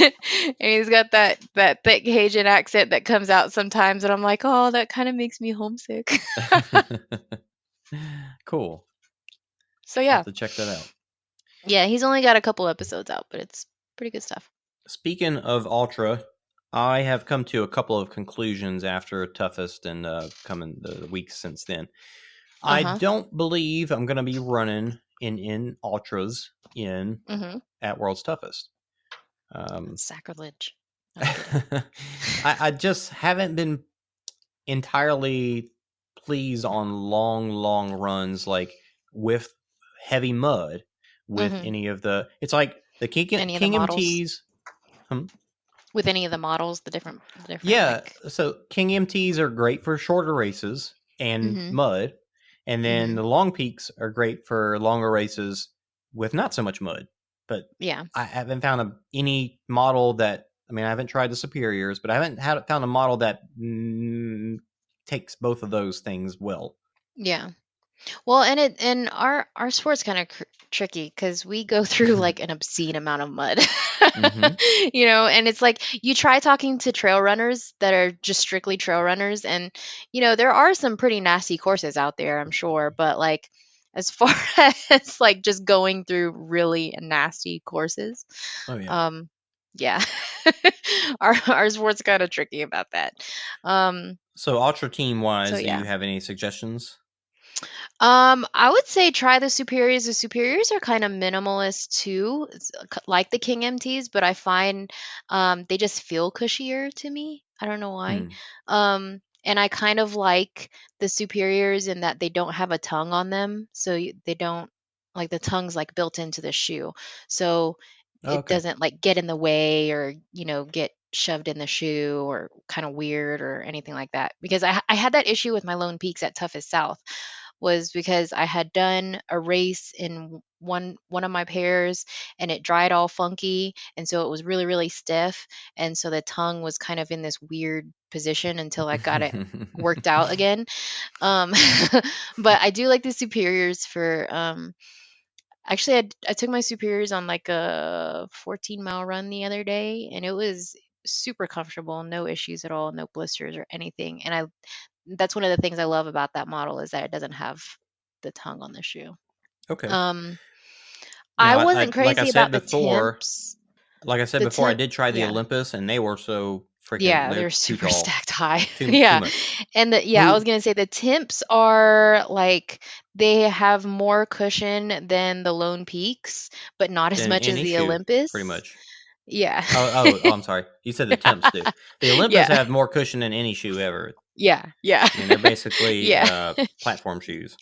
And he's got that thick Cajun accent that comes out sometimes, and I'm like, oh, that kind of makes me homesick. Cool. So yeah, I'll have to check that out. Yeah, he's only got a couple episodes out, but it's pretty good stuff. Speaking of ultra, I have come to a couple of conclusions after Toughest and coming the weeks since then. I don't believe I'm going to be running in ultras at World's Toughest. Sacrilege. I just haven't been entirely pleased on long runs, like with heavy mud, with any of the. It's like the King MTs. With any of the models, the different. Yeah, so King MTs are great for shorter races and mud, and then the Long Peaks are great for longer races with not so much mud. But yeah, I haven't found any model that. I mean, I haven't tried the Superiors, but I haven't found a model that takes both of those things well. Yeah. Well, and our sport's kind of tricky because we go through like an obscene amount of mud, and it's like you try talking to trail runners that are just strictly trail runners, and there are some pretty nasty courses out there, I'm sure, but like as far as like just going through really nasty courses, yeah, our sport's kind of tricky about that. So ultra team wise, do you have any suggestions? I would say try the Superiors. The Superiors are kind of minimalist too, like the King MTs, but I find they just feel cushier to me. I don't know why. And I kind of like the Superiors in that they don't have a tongue on them, so they don't like the tongue's like built into the shoe, so it doesn't like get in the way or get shoved in the shoe or kind of weird or anything like that. Because I had that issue with my Lone Peaks at Toughest South, was because I had done a race in one of my pairs and it dried all funky, and so it was really really stiff, and so the tongue was kind of in this weird position until I got it worked out again. Um, but I do like the superiors for actually I took my superiors on like a 14-mile run the other day, and it was super comfortable, no issues at all, no blisters or anything. And I that's one of the things I love about that model, is that it doesn't have the tongue on the shoe. Okay. Um, I Now, wasn't like I crazy said about the before, temps. I The temp, did try the yeah. Olympus, and they were so freaking Yeah, they're they're too super tall, stacked high. too Yeah. much. And I was Who gonna say the temps are like, they have more cushion than the Lone Peaks, but not as than much as any the shoe, pretty Olympus. much. Yeah. Oh, I'm sorry. You said the temps do. The Olympus Yeah. have more cushion than any shoe ever. Yeah. Yeah. I mean, they're basically Yeah. platform shoes.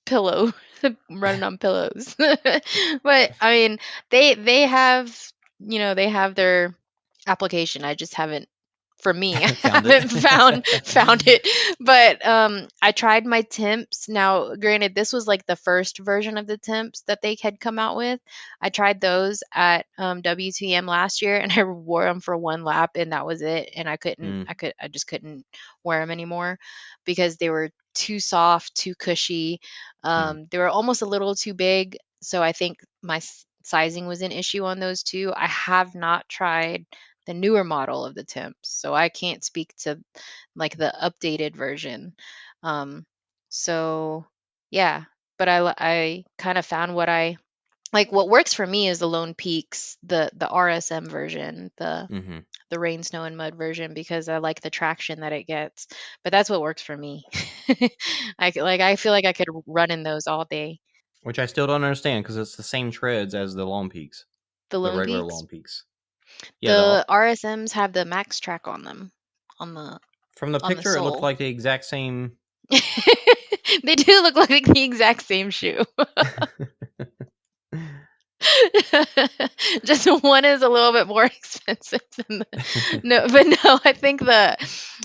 Pillow. Running on pillows. But I mean, they have, they have their application. I just haven't, for me, I Found it. haven't found it. But I tried my temps. Now, granted, this was like the first version of the temps that they had come out with. I tried those at WTM last year, and I wore them for one lap, and that was it. And Mm, I just couldn't wear them anymore because they were too soft, too cushy. mm, They were almost a little too big, so I think my sizing was an issue on those two. I have not tried the newer model of the temps, so I can't speak to like the updated version. Um, so yeah, but I kind of found what I like. What works for me is the Lone Peaks, the RSM version, hmm the rain, snow, and mud version, because I like the traction that it gets. But that's what works for me. I feel like I could run in those all day. Which I still don't understand because it's the same treads as the Long Peaks, The the Lone regular Peaks, Long Peaks. Yeah, the RSMs have the max track on them, on the from the on the picture, it looked sole. like the exact same. They do look like the exact same shoe. Just one is a little bit more expensive than no, but no, I think the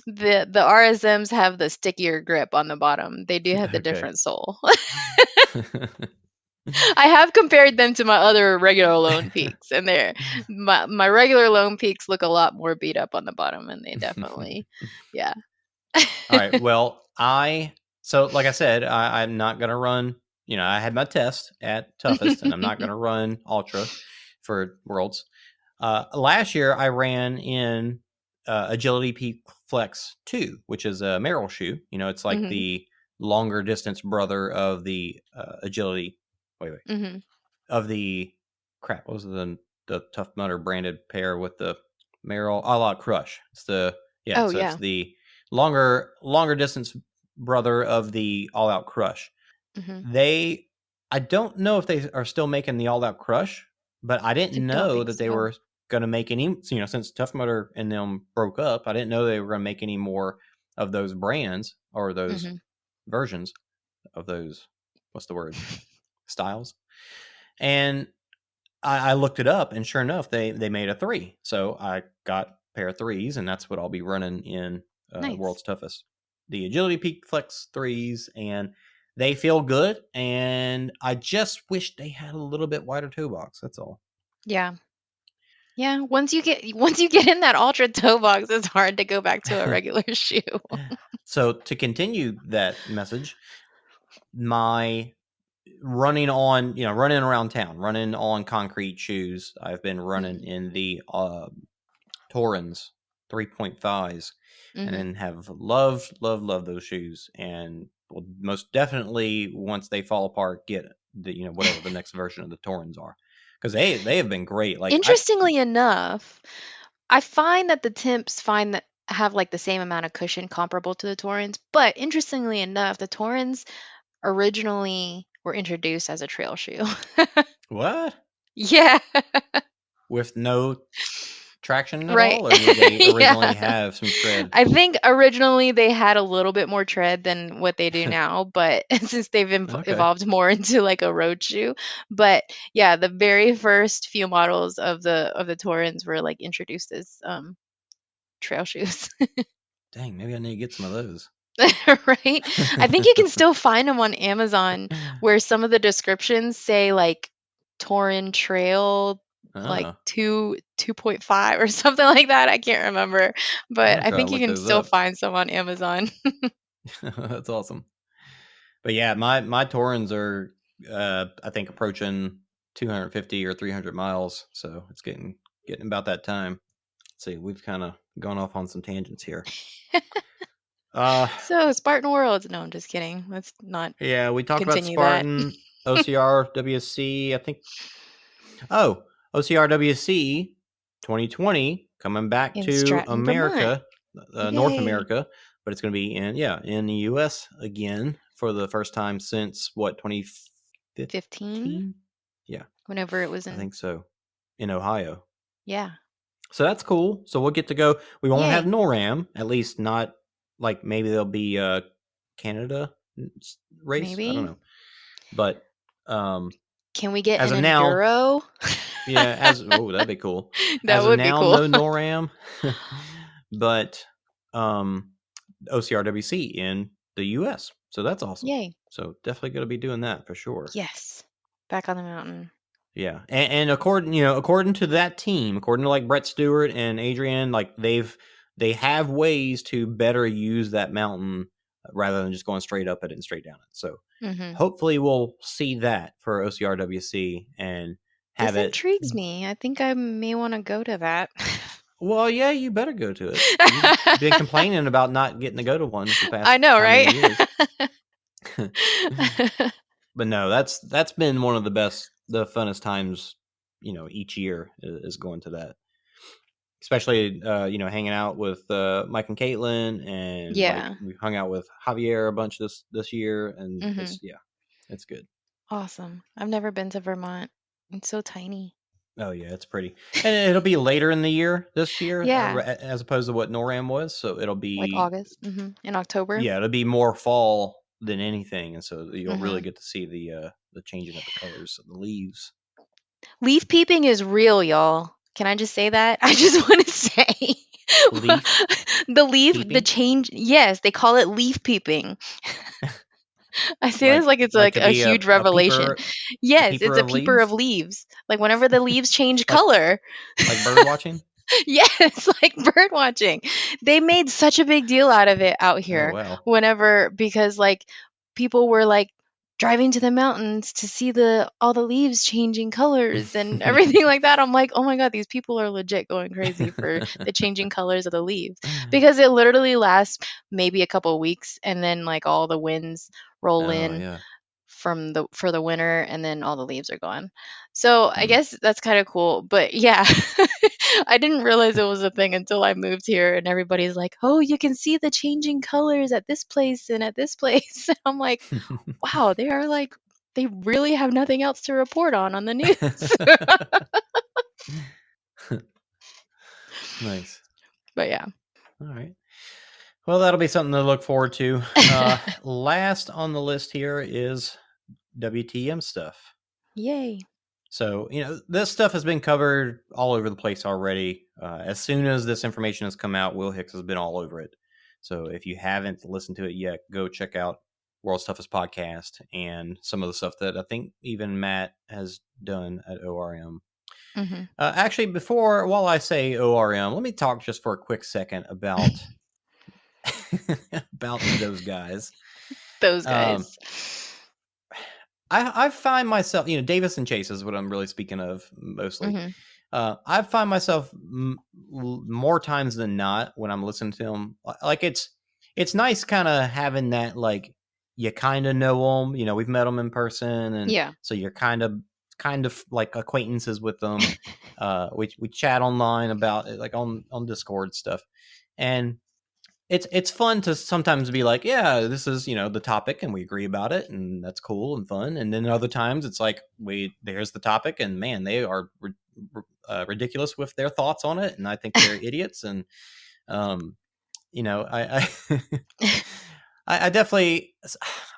RSMs have the stickier grip on the bottom. They do have the Okay. different sole. I have compared them to my other regular Lone Peaks, and my regular Lone Peaks look a lot more beat up on the bottom, and they definitely, yeah. All right. Well, so like I said, I'm not gonna run. I had my test at Toughest, and I'm not gonna run Ultra for Worlds. Last year, I ran in Agility Peak Flex 2, which is a Merrill shoe. It's like Mhm, the longer distance brother of the Agility. Wait, mhm. of the crap. What was the Tough Mudder branded pair with the Merrill a la Crush? Oh So it's yeah. the longer distance brother of the All Out Crush. Mhm. They I don't know if they are still making the All Out Crush, but I I didn't don't know think that they so. were going to make any. Since Tough Mudder and them broke up, I didn't know they were going to make any more of those brands or those Mhm. versions of those. What's the word? Styles. And I looked it up, and sure enough, they made a 3. So I got a pair of 3s, and that's what I'll be running in Nice. World's Toughest. The Agility Peak Flex 3s, and they feel good. And I just wish they had a little bit wider toe box. That's all. Yeah. Yeah, once you get in that ultra toe box, it's hard to go back to a regular shoe. So to continue that message, my running around town, running on concrete shoes. I've been running Mhm. in the Torrens 3.5s, and Mhm. then have loved those shoes, and will most definitely, once they fall apart, get whatever the next version of the Torrens are, because they have been great. Like I Interestingly enough, I find that the temps find that have like the same amount of cushion comparable to the Torrens, but interestingly enough, the Torrens originally were introduced as a trail shoe. what Yeah, with no traction at right. all, or did they originally Yeah. have some tread? I think originally they had a little bit more tread than what they do now, but since they've Okay. evolved more into like a road shoe. But yeah, the very first few models of the Torrens were like introduced as trail shoes. Dang, maybe I need to get some of those. Right? I think you can still find them on Amazon where some of the descriptions say like Torin Trail like Oh, 2.5 or something like that. I can't remember, I'm but gonna I try to think you look can those still up. find some on Amazon. That's awesome. But yeah, my Taurens are I think approaching 250 or 300 miles, so it's getting about that time. Let's see, we've kind of gone off on some tangents here. So Spartan Worlds. No, I'm just kidding. Let's not Yeah, we talked about continue that. Spartan, OCR, WC. I think. Oh, OCR, WC 2020 coming back In to Stratton, Vermont. America, North Yay. America, but it's going to be in the U.S. again for the first time since what 2015. 15? Yeah, Whenever it was I in. think so, in Ohio. Yeah. So that's cool. So we'll get to go. We won't have Yay. NORAM, at least not like maybe there'll be a Canada race. I don't Maybe. know, but Can we get as an of now, enduro? yeah, that'd be cool. That As of would be now, cool. no NORAM, but OCRWC in the US. So that's awesome. Yay. So definitely going to be doing that for sure. Yes. Back on the mountain. Yeah, and according to that team, according to like Brett Stewart and Adrian, like they have ways to better use that mountain rather than just going straight up it and straight down it. So hopefully we'll see that for OCRWC and have This it. intrigues me. I think I may want to go to that. Well, yeah, you better go to it. You've been complaining about not getting to go to one for the past I know, how many right? years. But no, that's been one of the funnest times, each year is going to that. Especially, hanging out with Mike and Caitlin, and Yeah. like we hung out with Javier a bunch this year, and it's good. Awesome. I've never been to Vermont. It's so tiny. Oh yeah, it's pretty, and it'll be later in the year this year, Yeah. as opposed to what NORAM was. So it'll be Like August. In October. Yeah, it'll be more fall than anything, and so you'll really get to see the changing of the colors of the leaves. Leaf peeping is real, y'all. Can I just say that? I just want to say the change. Yes, they call it leaf peeping. I say this like it's like a huge revelation. Yes, it's a peeper of leaves. Like whenever the leaves change color. Like bird watching? Yes, like bird watching. They made such a big deal out of it out here. Oh, wow. Whenever, because like people were like driving to the mountains to see all the leaves changing colors and everything like that. I'm like, oh my God, these people are legit going crazy for the changing colors of the leaves, because it literally lasts maybe a couple of weeks, and then like all the winds roll in for the winter, and then all the leaves are gone. So I guess that's kind of cool. But yeah, I didn't realize it was a thing until I moved here, and everybody's like, oh, you can see the changing colors at this place and at this place. And I'm like, wow, they really have nothing else to report on the news. Nice. But yeah. All right. Well, that'll be something to look forward to. Last on the list here is WTM stuff. Yay. So, this stuff has been covered all over the place already. As soon as this information has come out, Will Hicks has been all over it. So if you haven't listened to it yet, go check out World's Toughest Podcast and some of the stuff that I think even Matt has done at ORM. Actually, while I say ORM, let me talk just for a quick second about those guys. Those guys. I find myself, Davis and Chase is what I'm really speaking of mostly. I find myself more times than not when I'm listening to them, like it's nice kind of having that, like, you kind of know them, we've met them in person, and so you're kind of like acquaintances with them. We chat online about it, like on Discord stuff, and it's fun to sometimes be like, yeah, this is, the topic, and we agree about it, and that's cool and fun. And then other times it's like, there's the topic, and man, they are ridiculous with their thoughts on it, and I think they're idiots. And I definitely,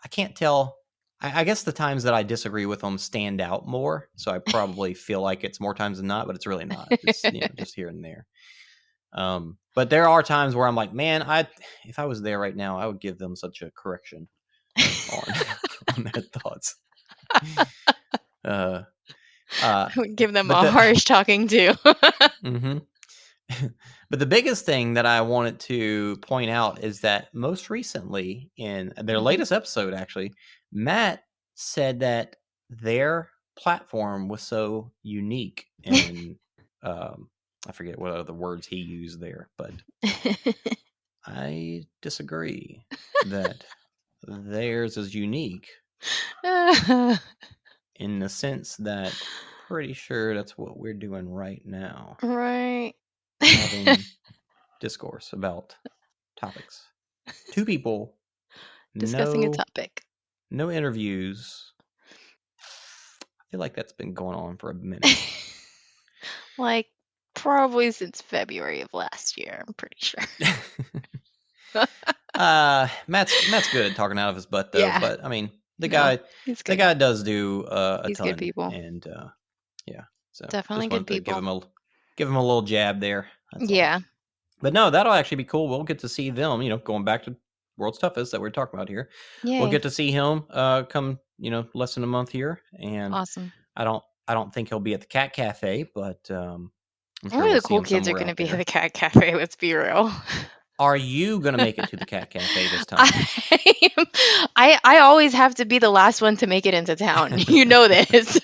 I can't tell. I guess the times that I disagree with them stand out more, so I probably feel like it's more times than not, but it's really not. It's just here and there. But there are times where I'm like, man, if I was there right now, I would give them such a correction on their thoughts. I would give them but a harsh talking to. Mhm. But the biggest thing that I wanted to point out is that most recently in their latest episode, actually, Matt said that their platform was so unique, and I forget what other words he used there, but I disagree that theirs is unique in the sense that pretty sure that's what we're doing right now. Right. Having discourse about topics. Two people, Discussing a topic. no interviews. I feel like that's been going on for a minute. Like probably since February of last year, I'm pretty sure. Matt's good at talking out of his butt though. Yeah. But I mean, the No, he's guy good. does do a He's ton. good people. And yeah, so Definitely just good wanted to people. give him a little jab there. That's all. Yeah. But no, that'll actually be cool. We'll get to see them. Going back to World's Toughest that we're talking about here. Yay. We'll get to see him come less than a month here, and awesome. I don't think he'll be at the Cat Cafe, but I'm sure Only we'll the see cool him kids are somewhere going to out be there. at the Cat Cafe. Let's be real. Are you gonna make it to the Cat Cafe this time? I always have to be the last one to make it into town. You know this.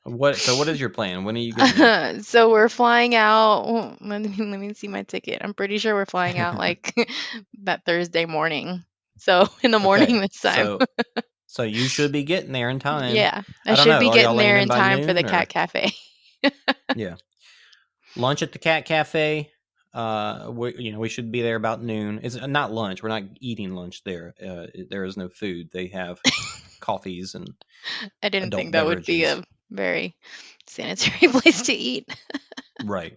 What is your plan? When are you going? So we're flying out. Let me see my ticket. I'm pretty sure we're flying out like that Thursday morning. So in the morning this time. So you should be getting there in time. Yeah, I don't should know. be Are y'all getting there landing in by time for the noon, Cat or- Cafe. Yeah. Lunch at the Cat Cafe. We should be there about noon. It's not lunch. We're not eating lunch there. There is no food. They have coffees and I didn't adult think that would be beverages. a very sanitary place to eat. Right.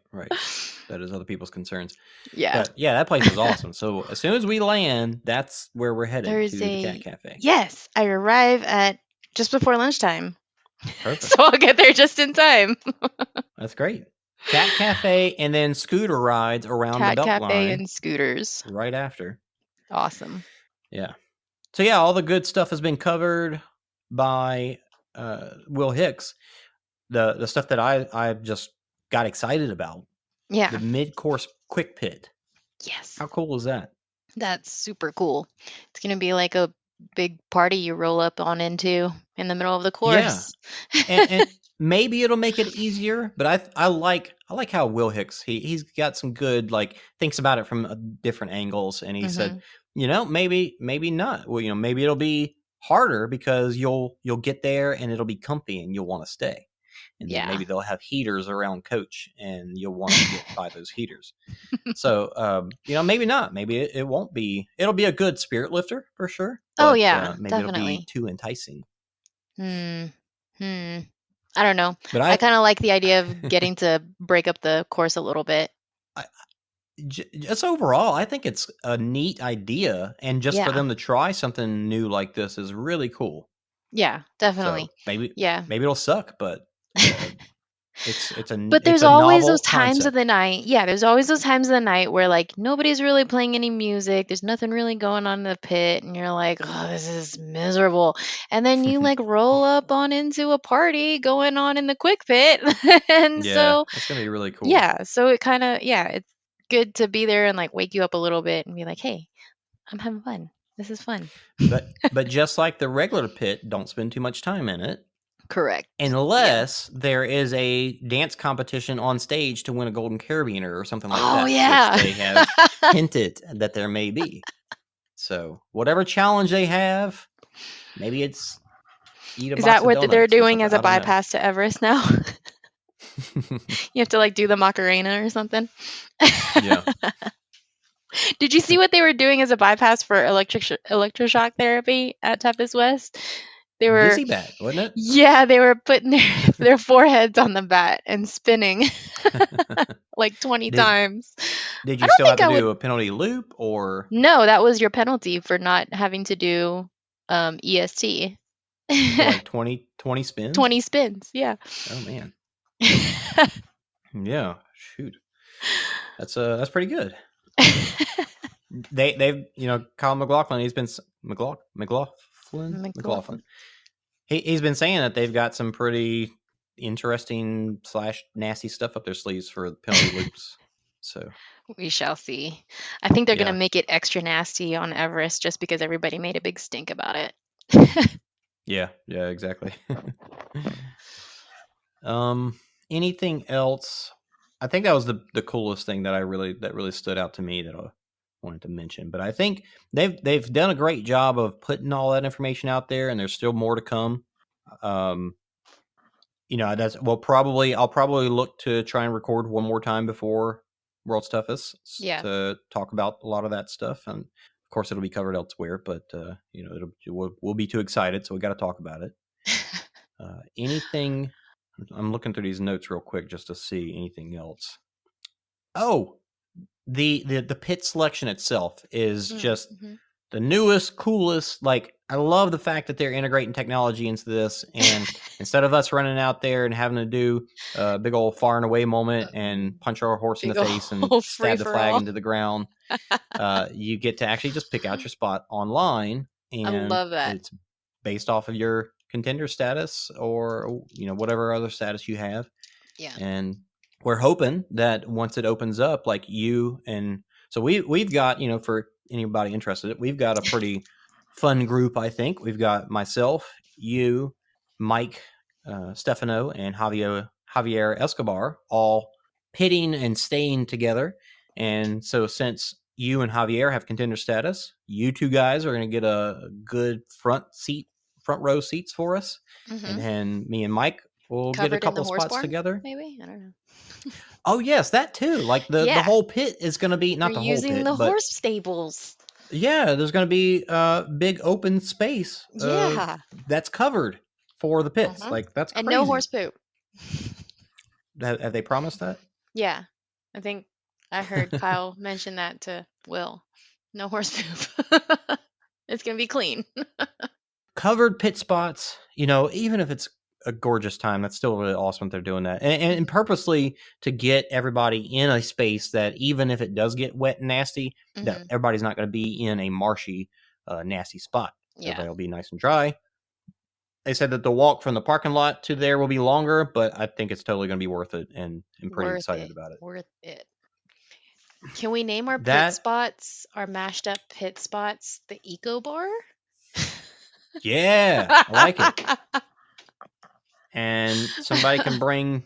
That is other people's concerns. Yeah. But yeah, that place is awesome. So as soon as we land, that's where we're headed, to the Cat Cafe. Yes, I arrive at just before lunchtime. Perfect. So I'll get there just in time. That's great. Cat Cafe and then scooter rides around the Cat belt Cafe line and scooters. right after. Awesome. Yeah. So yeah, all the good stuff has been covered by Will Hicks. The stuff that I just got excited about. Yeah. The mid-course quick pit. Yes. How cool is that? That's super cool. It's going to be like a big party you roll up on into in the middle of the course. Yeah. and maybe it'll make it easier, but I like how Will Hicks, he's got some good, thinks about it from different angles, and he said, maybe not. Well, maybe it'll be harder because you'll get there and it'll be comfy and you'll want to stay. And then maybe they'll have heaters around coach and you'll want to get by those heaters. So, maybe not. Maybe it won't be. It'll be a good spirit lifter for sure. But, maybe definitely. it'll be too enticing. I don't know. But I kind of like the idea of getting to break up the course a little bit. Just overall, I think it's a neat idea, and just for them to try something new like this is really cool. Yeah, definitely. So maybe it'll suck, but but there's always those times of the night. Yeah, there's always those times of the night where nobody's really playing any music. There's nothing really going on in the pit, and you're like, oh, this is miserable. And then you roll up on into a party going on in the quick pit, and so it's gonna be really cool. Yeah, so it kind of it's good to be there and wake you up a little bit and be like, hey, I'm having fun. This is fun. But just like the regular pit, don't spend too much time in it. Correct. Unless there is a dance competition on stage to win a golden carabiner or something like that. Oh, yeah. Which they have hinted that there may be. So whatever challenge they have, maybe it's eat a box of donuts. Is that what they're doing as a bypass to Everest now? You have to do the Macarena or something? Yeah. Did you see what they were doing as a bypass for electroshock therapy at Toughest West? They were Dizzy bat, wasn't it? Yeah, they were putting their foreheads on the bat and spinning 20 times. Did you still have to do a penalty loop, or no? That was your penalty for not having to do EST. 20 spins. 20 spins, yeah. Oh man. Yeah, shoot. That's pretty good. They've Kyle McLaughlin. He's been McLaughlin. He's been saying that they've got some pretty interesting / nasty stuff up their sleeves for penalty loops. So We shall see. I think they're Yeah. going to make it extra nasty on Everest just because everybody made a big stink about it. yeah, exactly. Anything else? I think that was the coolest thing that really stood out to me that I wanted to mention. But I think they've done a great job of putting all that information out there, and there's still more to come. I'll probably look to try and record one more time before World's Toughest to talk about a lot of that stuff, and of course it'll be covered elsewhere. But we'll be too excited, so we got to talk about it. Anything? I'm looking through these notes real quick just to see anything else. Oh, the pit selection itself is just the newest, coolest. Like, I love the fact that they're integrating technology into this, and instead of us running out there and having to do a big old far and away moment and punch our horse in the face and stab the flag into the ground, you get to actually just pick out your spot online, and I love that. It's based off of your contender status or whatever other status you have. Yeah. And we're hoping that once it opens up, like we've got, for anybody interested, we've got a pretty fun group. I think we've got myself, you, Mike, Stefano, and Javier Escobar all pitting and staying together. And so since you and Javier have contender status, you two guys are going to get a good front row seats for us. And then me and Mike will get a couple spots together. Maybe, I don't know. Oh yes, that too. Like the whole pit is going to be not the whole pit, the but horse stables. Yeah, there's going to be big open space. That's covered for the pits. Like, that's crazy. And no horse poop. Have they promised that? Yeah, I think I heard Kyle mention that to Will. No horse poop. It's going to be clean. Covered pit spots, even if it's a gorgeous time, that's still really awesome that they're doing that. And purposely to get everybody in a space that even if it does get wet and nasty, that everybody's not going to be in a marshy, nasty spot. Yeah. Everybody will be nice and dry. They said that the walk from the parking lot to there will be longer, but I think it's totally going to be worth it, and I'm pretty excited about it. Worth it. Can we name our pit spots, our mashed up pit spots, the Eco Bar? Yeah, I like it. And somebody can bring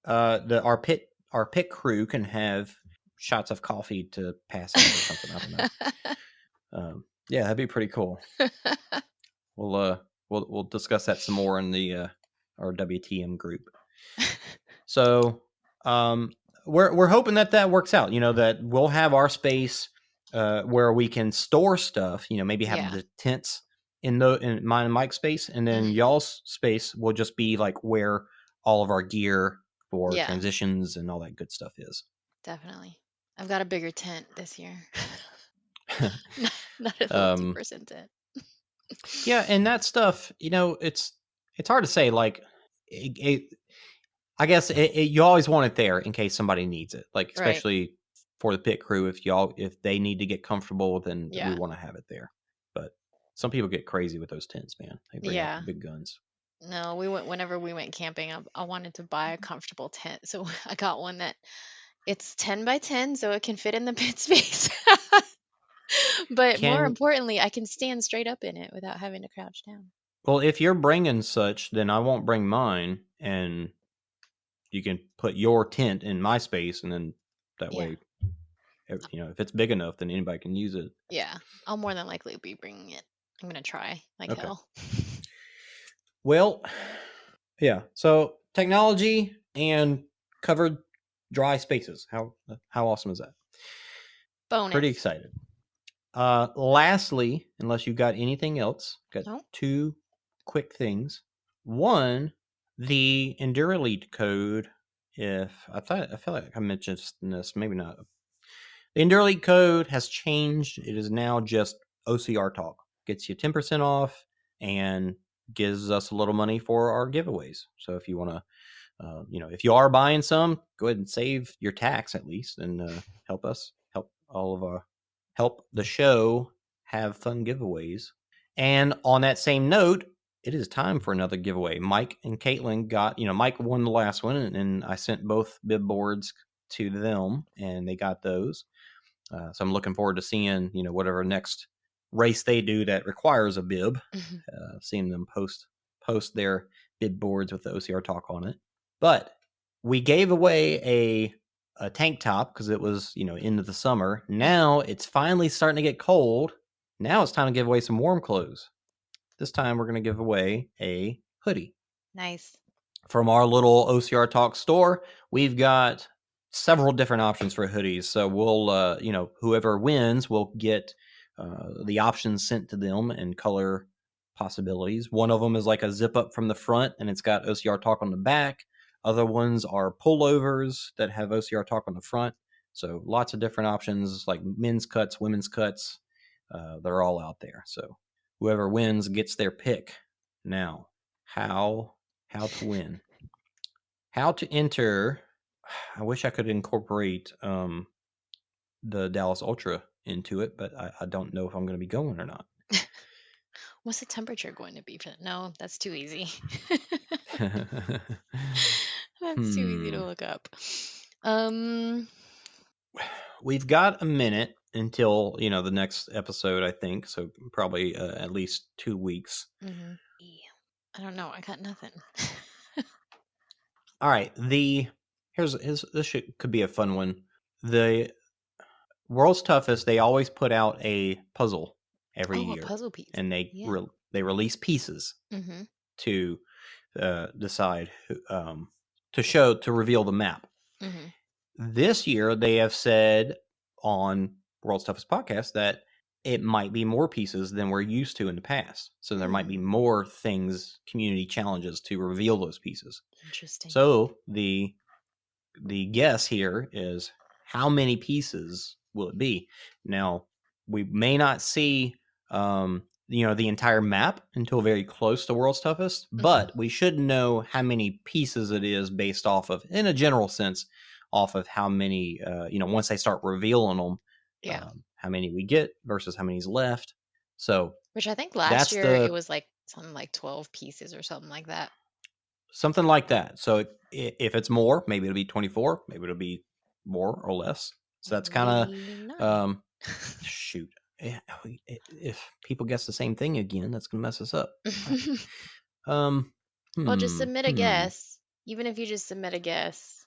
our pit crew can have shots of coffee to pass out or something. I don't know. Yeah, that'd be pretty cool. We'll discuss that some more in the our WTM group. So we're hoping that works out. That we'll have our space where we can store stuff. Maybe have the tents in mine and Mike's space, and then y'all's space will just be like where all of our gear for transitions and all that good stuff is. Definitely. I've got a bigger tent this year. Not a 50% tent. Yeah, and that stuff, it's hard to say. Like, I guess you always want it there in case somebody needs it. Like, especially for the pit crew, if they need to get comfortable, then we want to have it there. But some people get crazy with those tents, man. They bring out the big guns. No, whenever we went camping, I wanted to buy a comfortable tent, so I got one that it's 10 by 10, so it can fit in the pit space. But more importantly, I can stand straight up in it without having to crouch down. Well, if you're bringing such, then I won't bring mine, and you can put your tent in my space, and then that way, if it's big enough, then anybody can use it. Yeah, I'll more than likely be bringing it. I'm going to try like hell. Well, yeah. So technology and covered dry spaces. How awesome is that? Bonus. Pretty excited. Lastly, unless you've got anything else, got two quick things. One, the Endure Elite code. I feel like I mentioned this, maybe not. The Endure Elite code has changed. It is now just OCR Talk. Gets you 10% off and gives us a little money for our giveaways. So if you want to if you are buying some, go ahead and save your tax at least, and help the show have fun giveaways. And on that same note, it is time for another giveaway. Mike and Caitlin got, Mike won the last one, and I sent both bib boards to them, and they got those. So I'm looking forward to seeing, whatever next race they do that requires a bib, seeing them post their bib boards with the OCR talk on it. But we gave away a tank top because it was, into the summer. Now it's finally starting to get cold. Now it's time to give away some warm clothes. This time we're going to give away a hoodie. Nice. From our little OCR Talk store, we've got several different options for hoodies. So we'll, whoever wins will get the options sent to them and color possibilities. One of them is like a zip up from the front, and it's got OCR Talk on the back. Other ones are pullovers that have OCR Talk on the front. So lots of different options, like men's cuts, women's cuts. They're all out there. So whoever wins gets their pick. Now, how to win? How to enter? I wish I could incorporate the Dallas Ultra into it, but I don't know if I'm going to be going or not. What's the temperature going to be for that? No, that's too easy. That's too easy to look up. We've got a minute until, the next episode, I think. So probably at least 2 weeks. Mm-hmm. I don't know. I got nothing. All right. This could be a fun one. The World's Toughest, they always put out a puzzle every year. A puzzle piece. And they release pieces to decide to reveal the map. This year they have said on World's Toughest Podcast that it might be more pieces than we're used to in the past. So there might be more community challenges to reveal those pieces. Interesting. So the guess here is, how many pieces will it be? Now, we may not see the entire map until very close to World's Toughest, but we should know how many pieces it is based off of, in a general sense, off of how many, once they start revealing them, how many we get versus how many's left. So, which I think last year it was like something like 12 pieces or something like that. Something like that. So if it's more, maybe it'll be 24, maybe it'll be more or less. So that's kind of, shoot. If people guess the same thing again, that's going to mess us up. Well, just submit a guess. Even if you just submit a guess.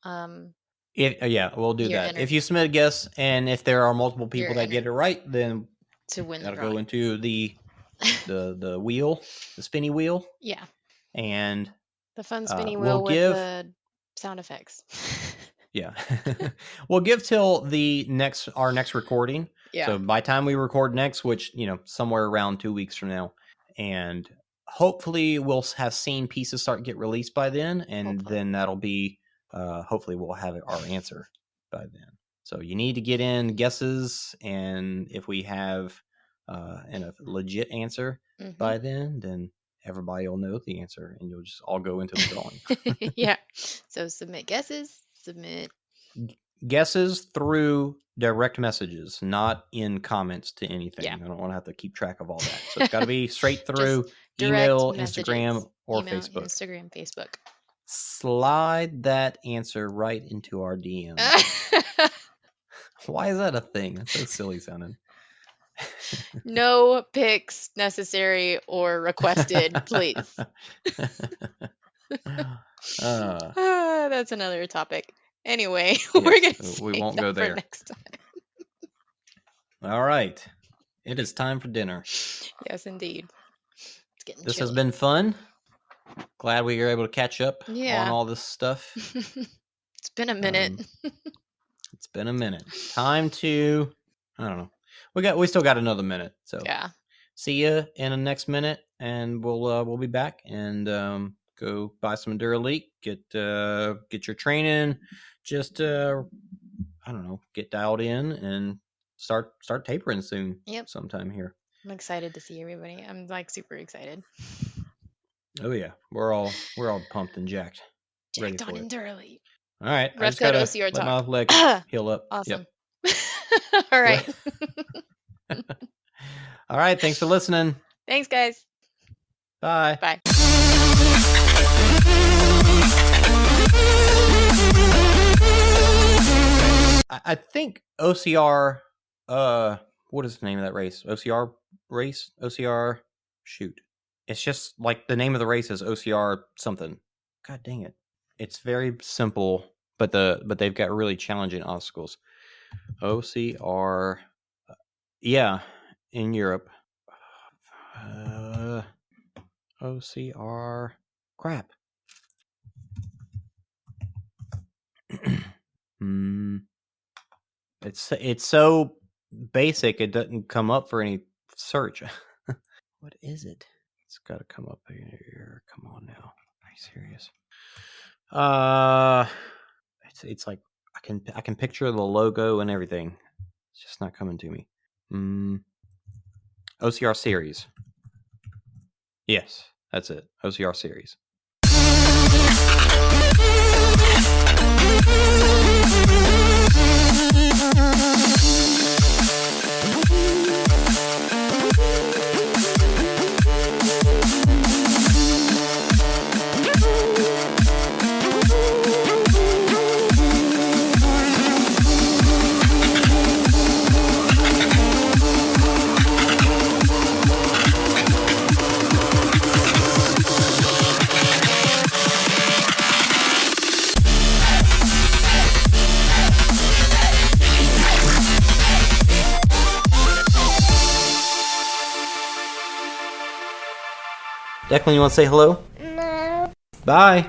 We'll do that. If you submit a guess, and if there are multiple people that get it right, then to win that'll go into the wheel, the spinny wheel. Yeah. And the fun spinny wheel with the sound effects. Yeah. We'll give till our next recording. Yeah. So by the time we record next, which, somewhere around 2 weeks from now, and hopefully we'll have seen pieces start get released by then. And then that'll be, hopefully we'll have our answer by then. So you need to get in guesses. And if we have a legit answer by then everybody will know the answer, and you'll just all go into the drawing. Yeah. So submit guesses through direct messages, not in comments to anything. I don't want to have to keep track of all that. So it's got to be straight through email, Instagram, or Facebook. Instagram, Facebook. Slide that answer right into our DM. Why is that a thing? That's so silly sounding. No pics necessary or requested, please. That's another topic. Anyway, we're gonna we won't go there next time. All right, it is time for dinner. Yes, indeed. It's getting this chilly. has been fun. Glad we were able to catch up on all this stuff. It's been a minute. It's been a minute. Time to, I don't know. We still got another minute. So yeah. See you in the next minute, and we'll be back and go buy some Endurelite, get your training, just I don't know, get dialed in and start tapering soon. Yep. Sometime here. I'm excited to see everybody. I'm like super excited. Oh yeah, we're all pumped and jacked. ready Jacked on for it. entirely. All right, I Ref just code gotta OCR let my talk. leg heal up. Awesome. Yep. All right. All right, thanks for listening. Thanks, guys. Bye. Bye. I think OCR. What is the name of that race? OCR race. OCR. Shoot. It's just like the name of the race is OCR something. God dang it! It's very simple, but they've got really challenging obstacles. OCR. Yeah, in Europe. OCR. Crap. It's so basic it doesn't come up for any search. What is it? It's got to come up here. Come on now. Are you serious? It's like I can picture the logo and everything. It's just not coming to me. OCR series. Yes, that's it. OCR series. Declan, you want to say hello? No. Bye.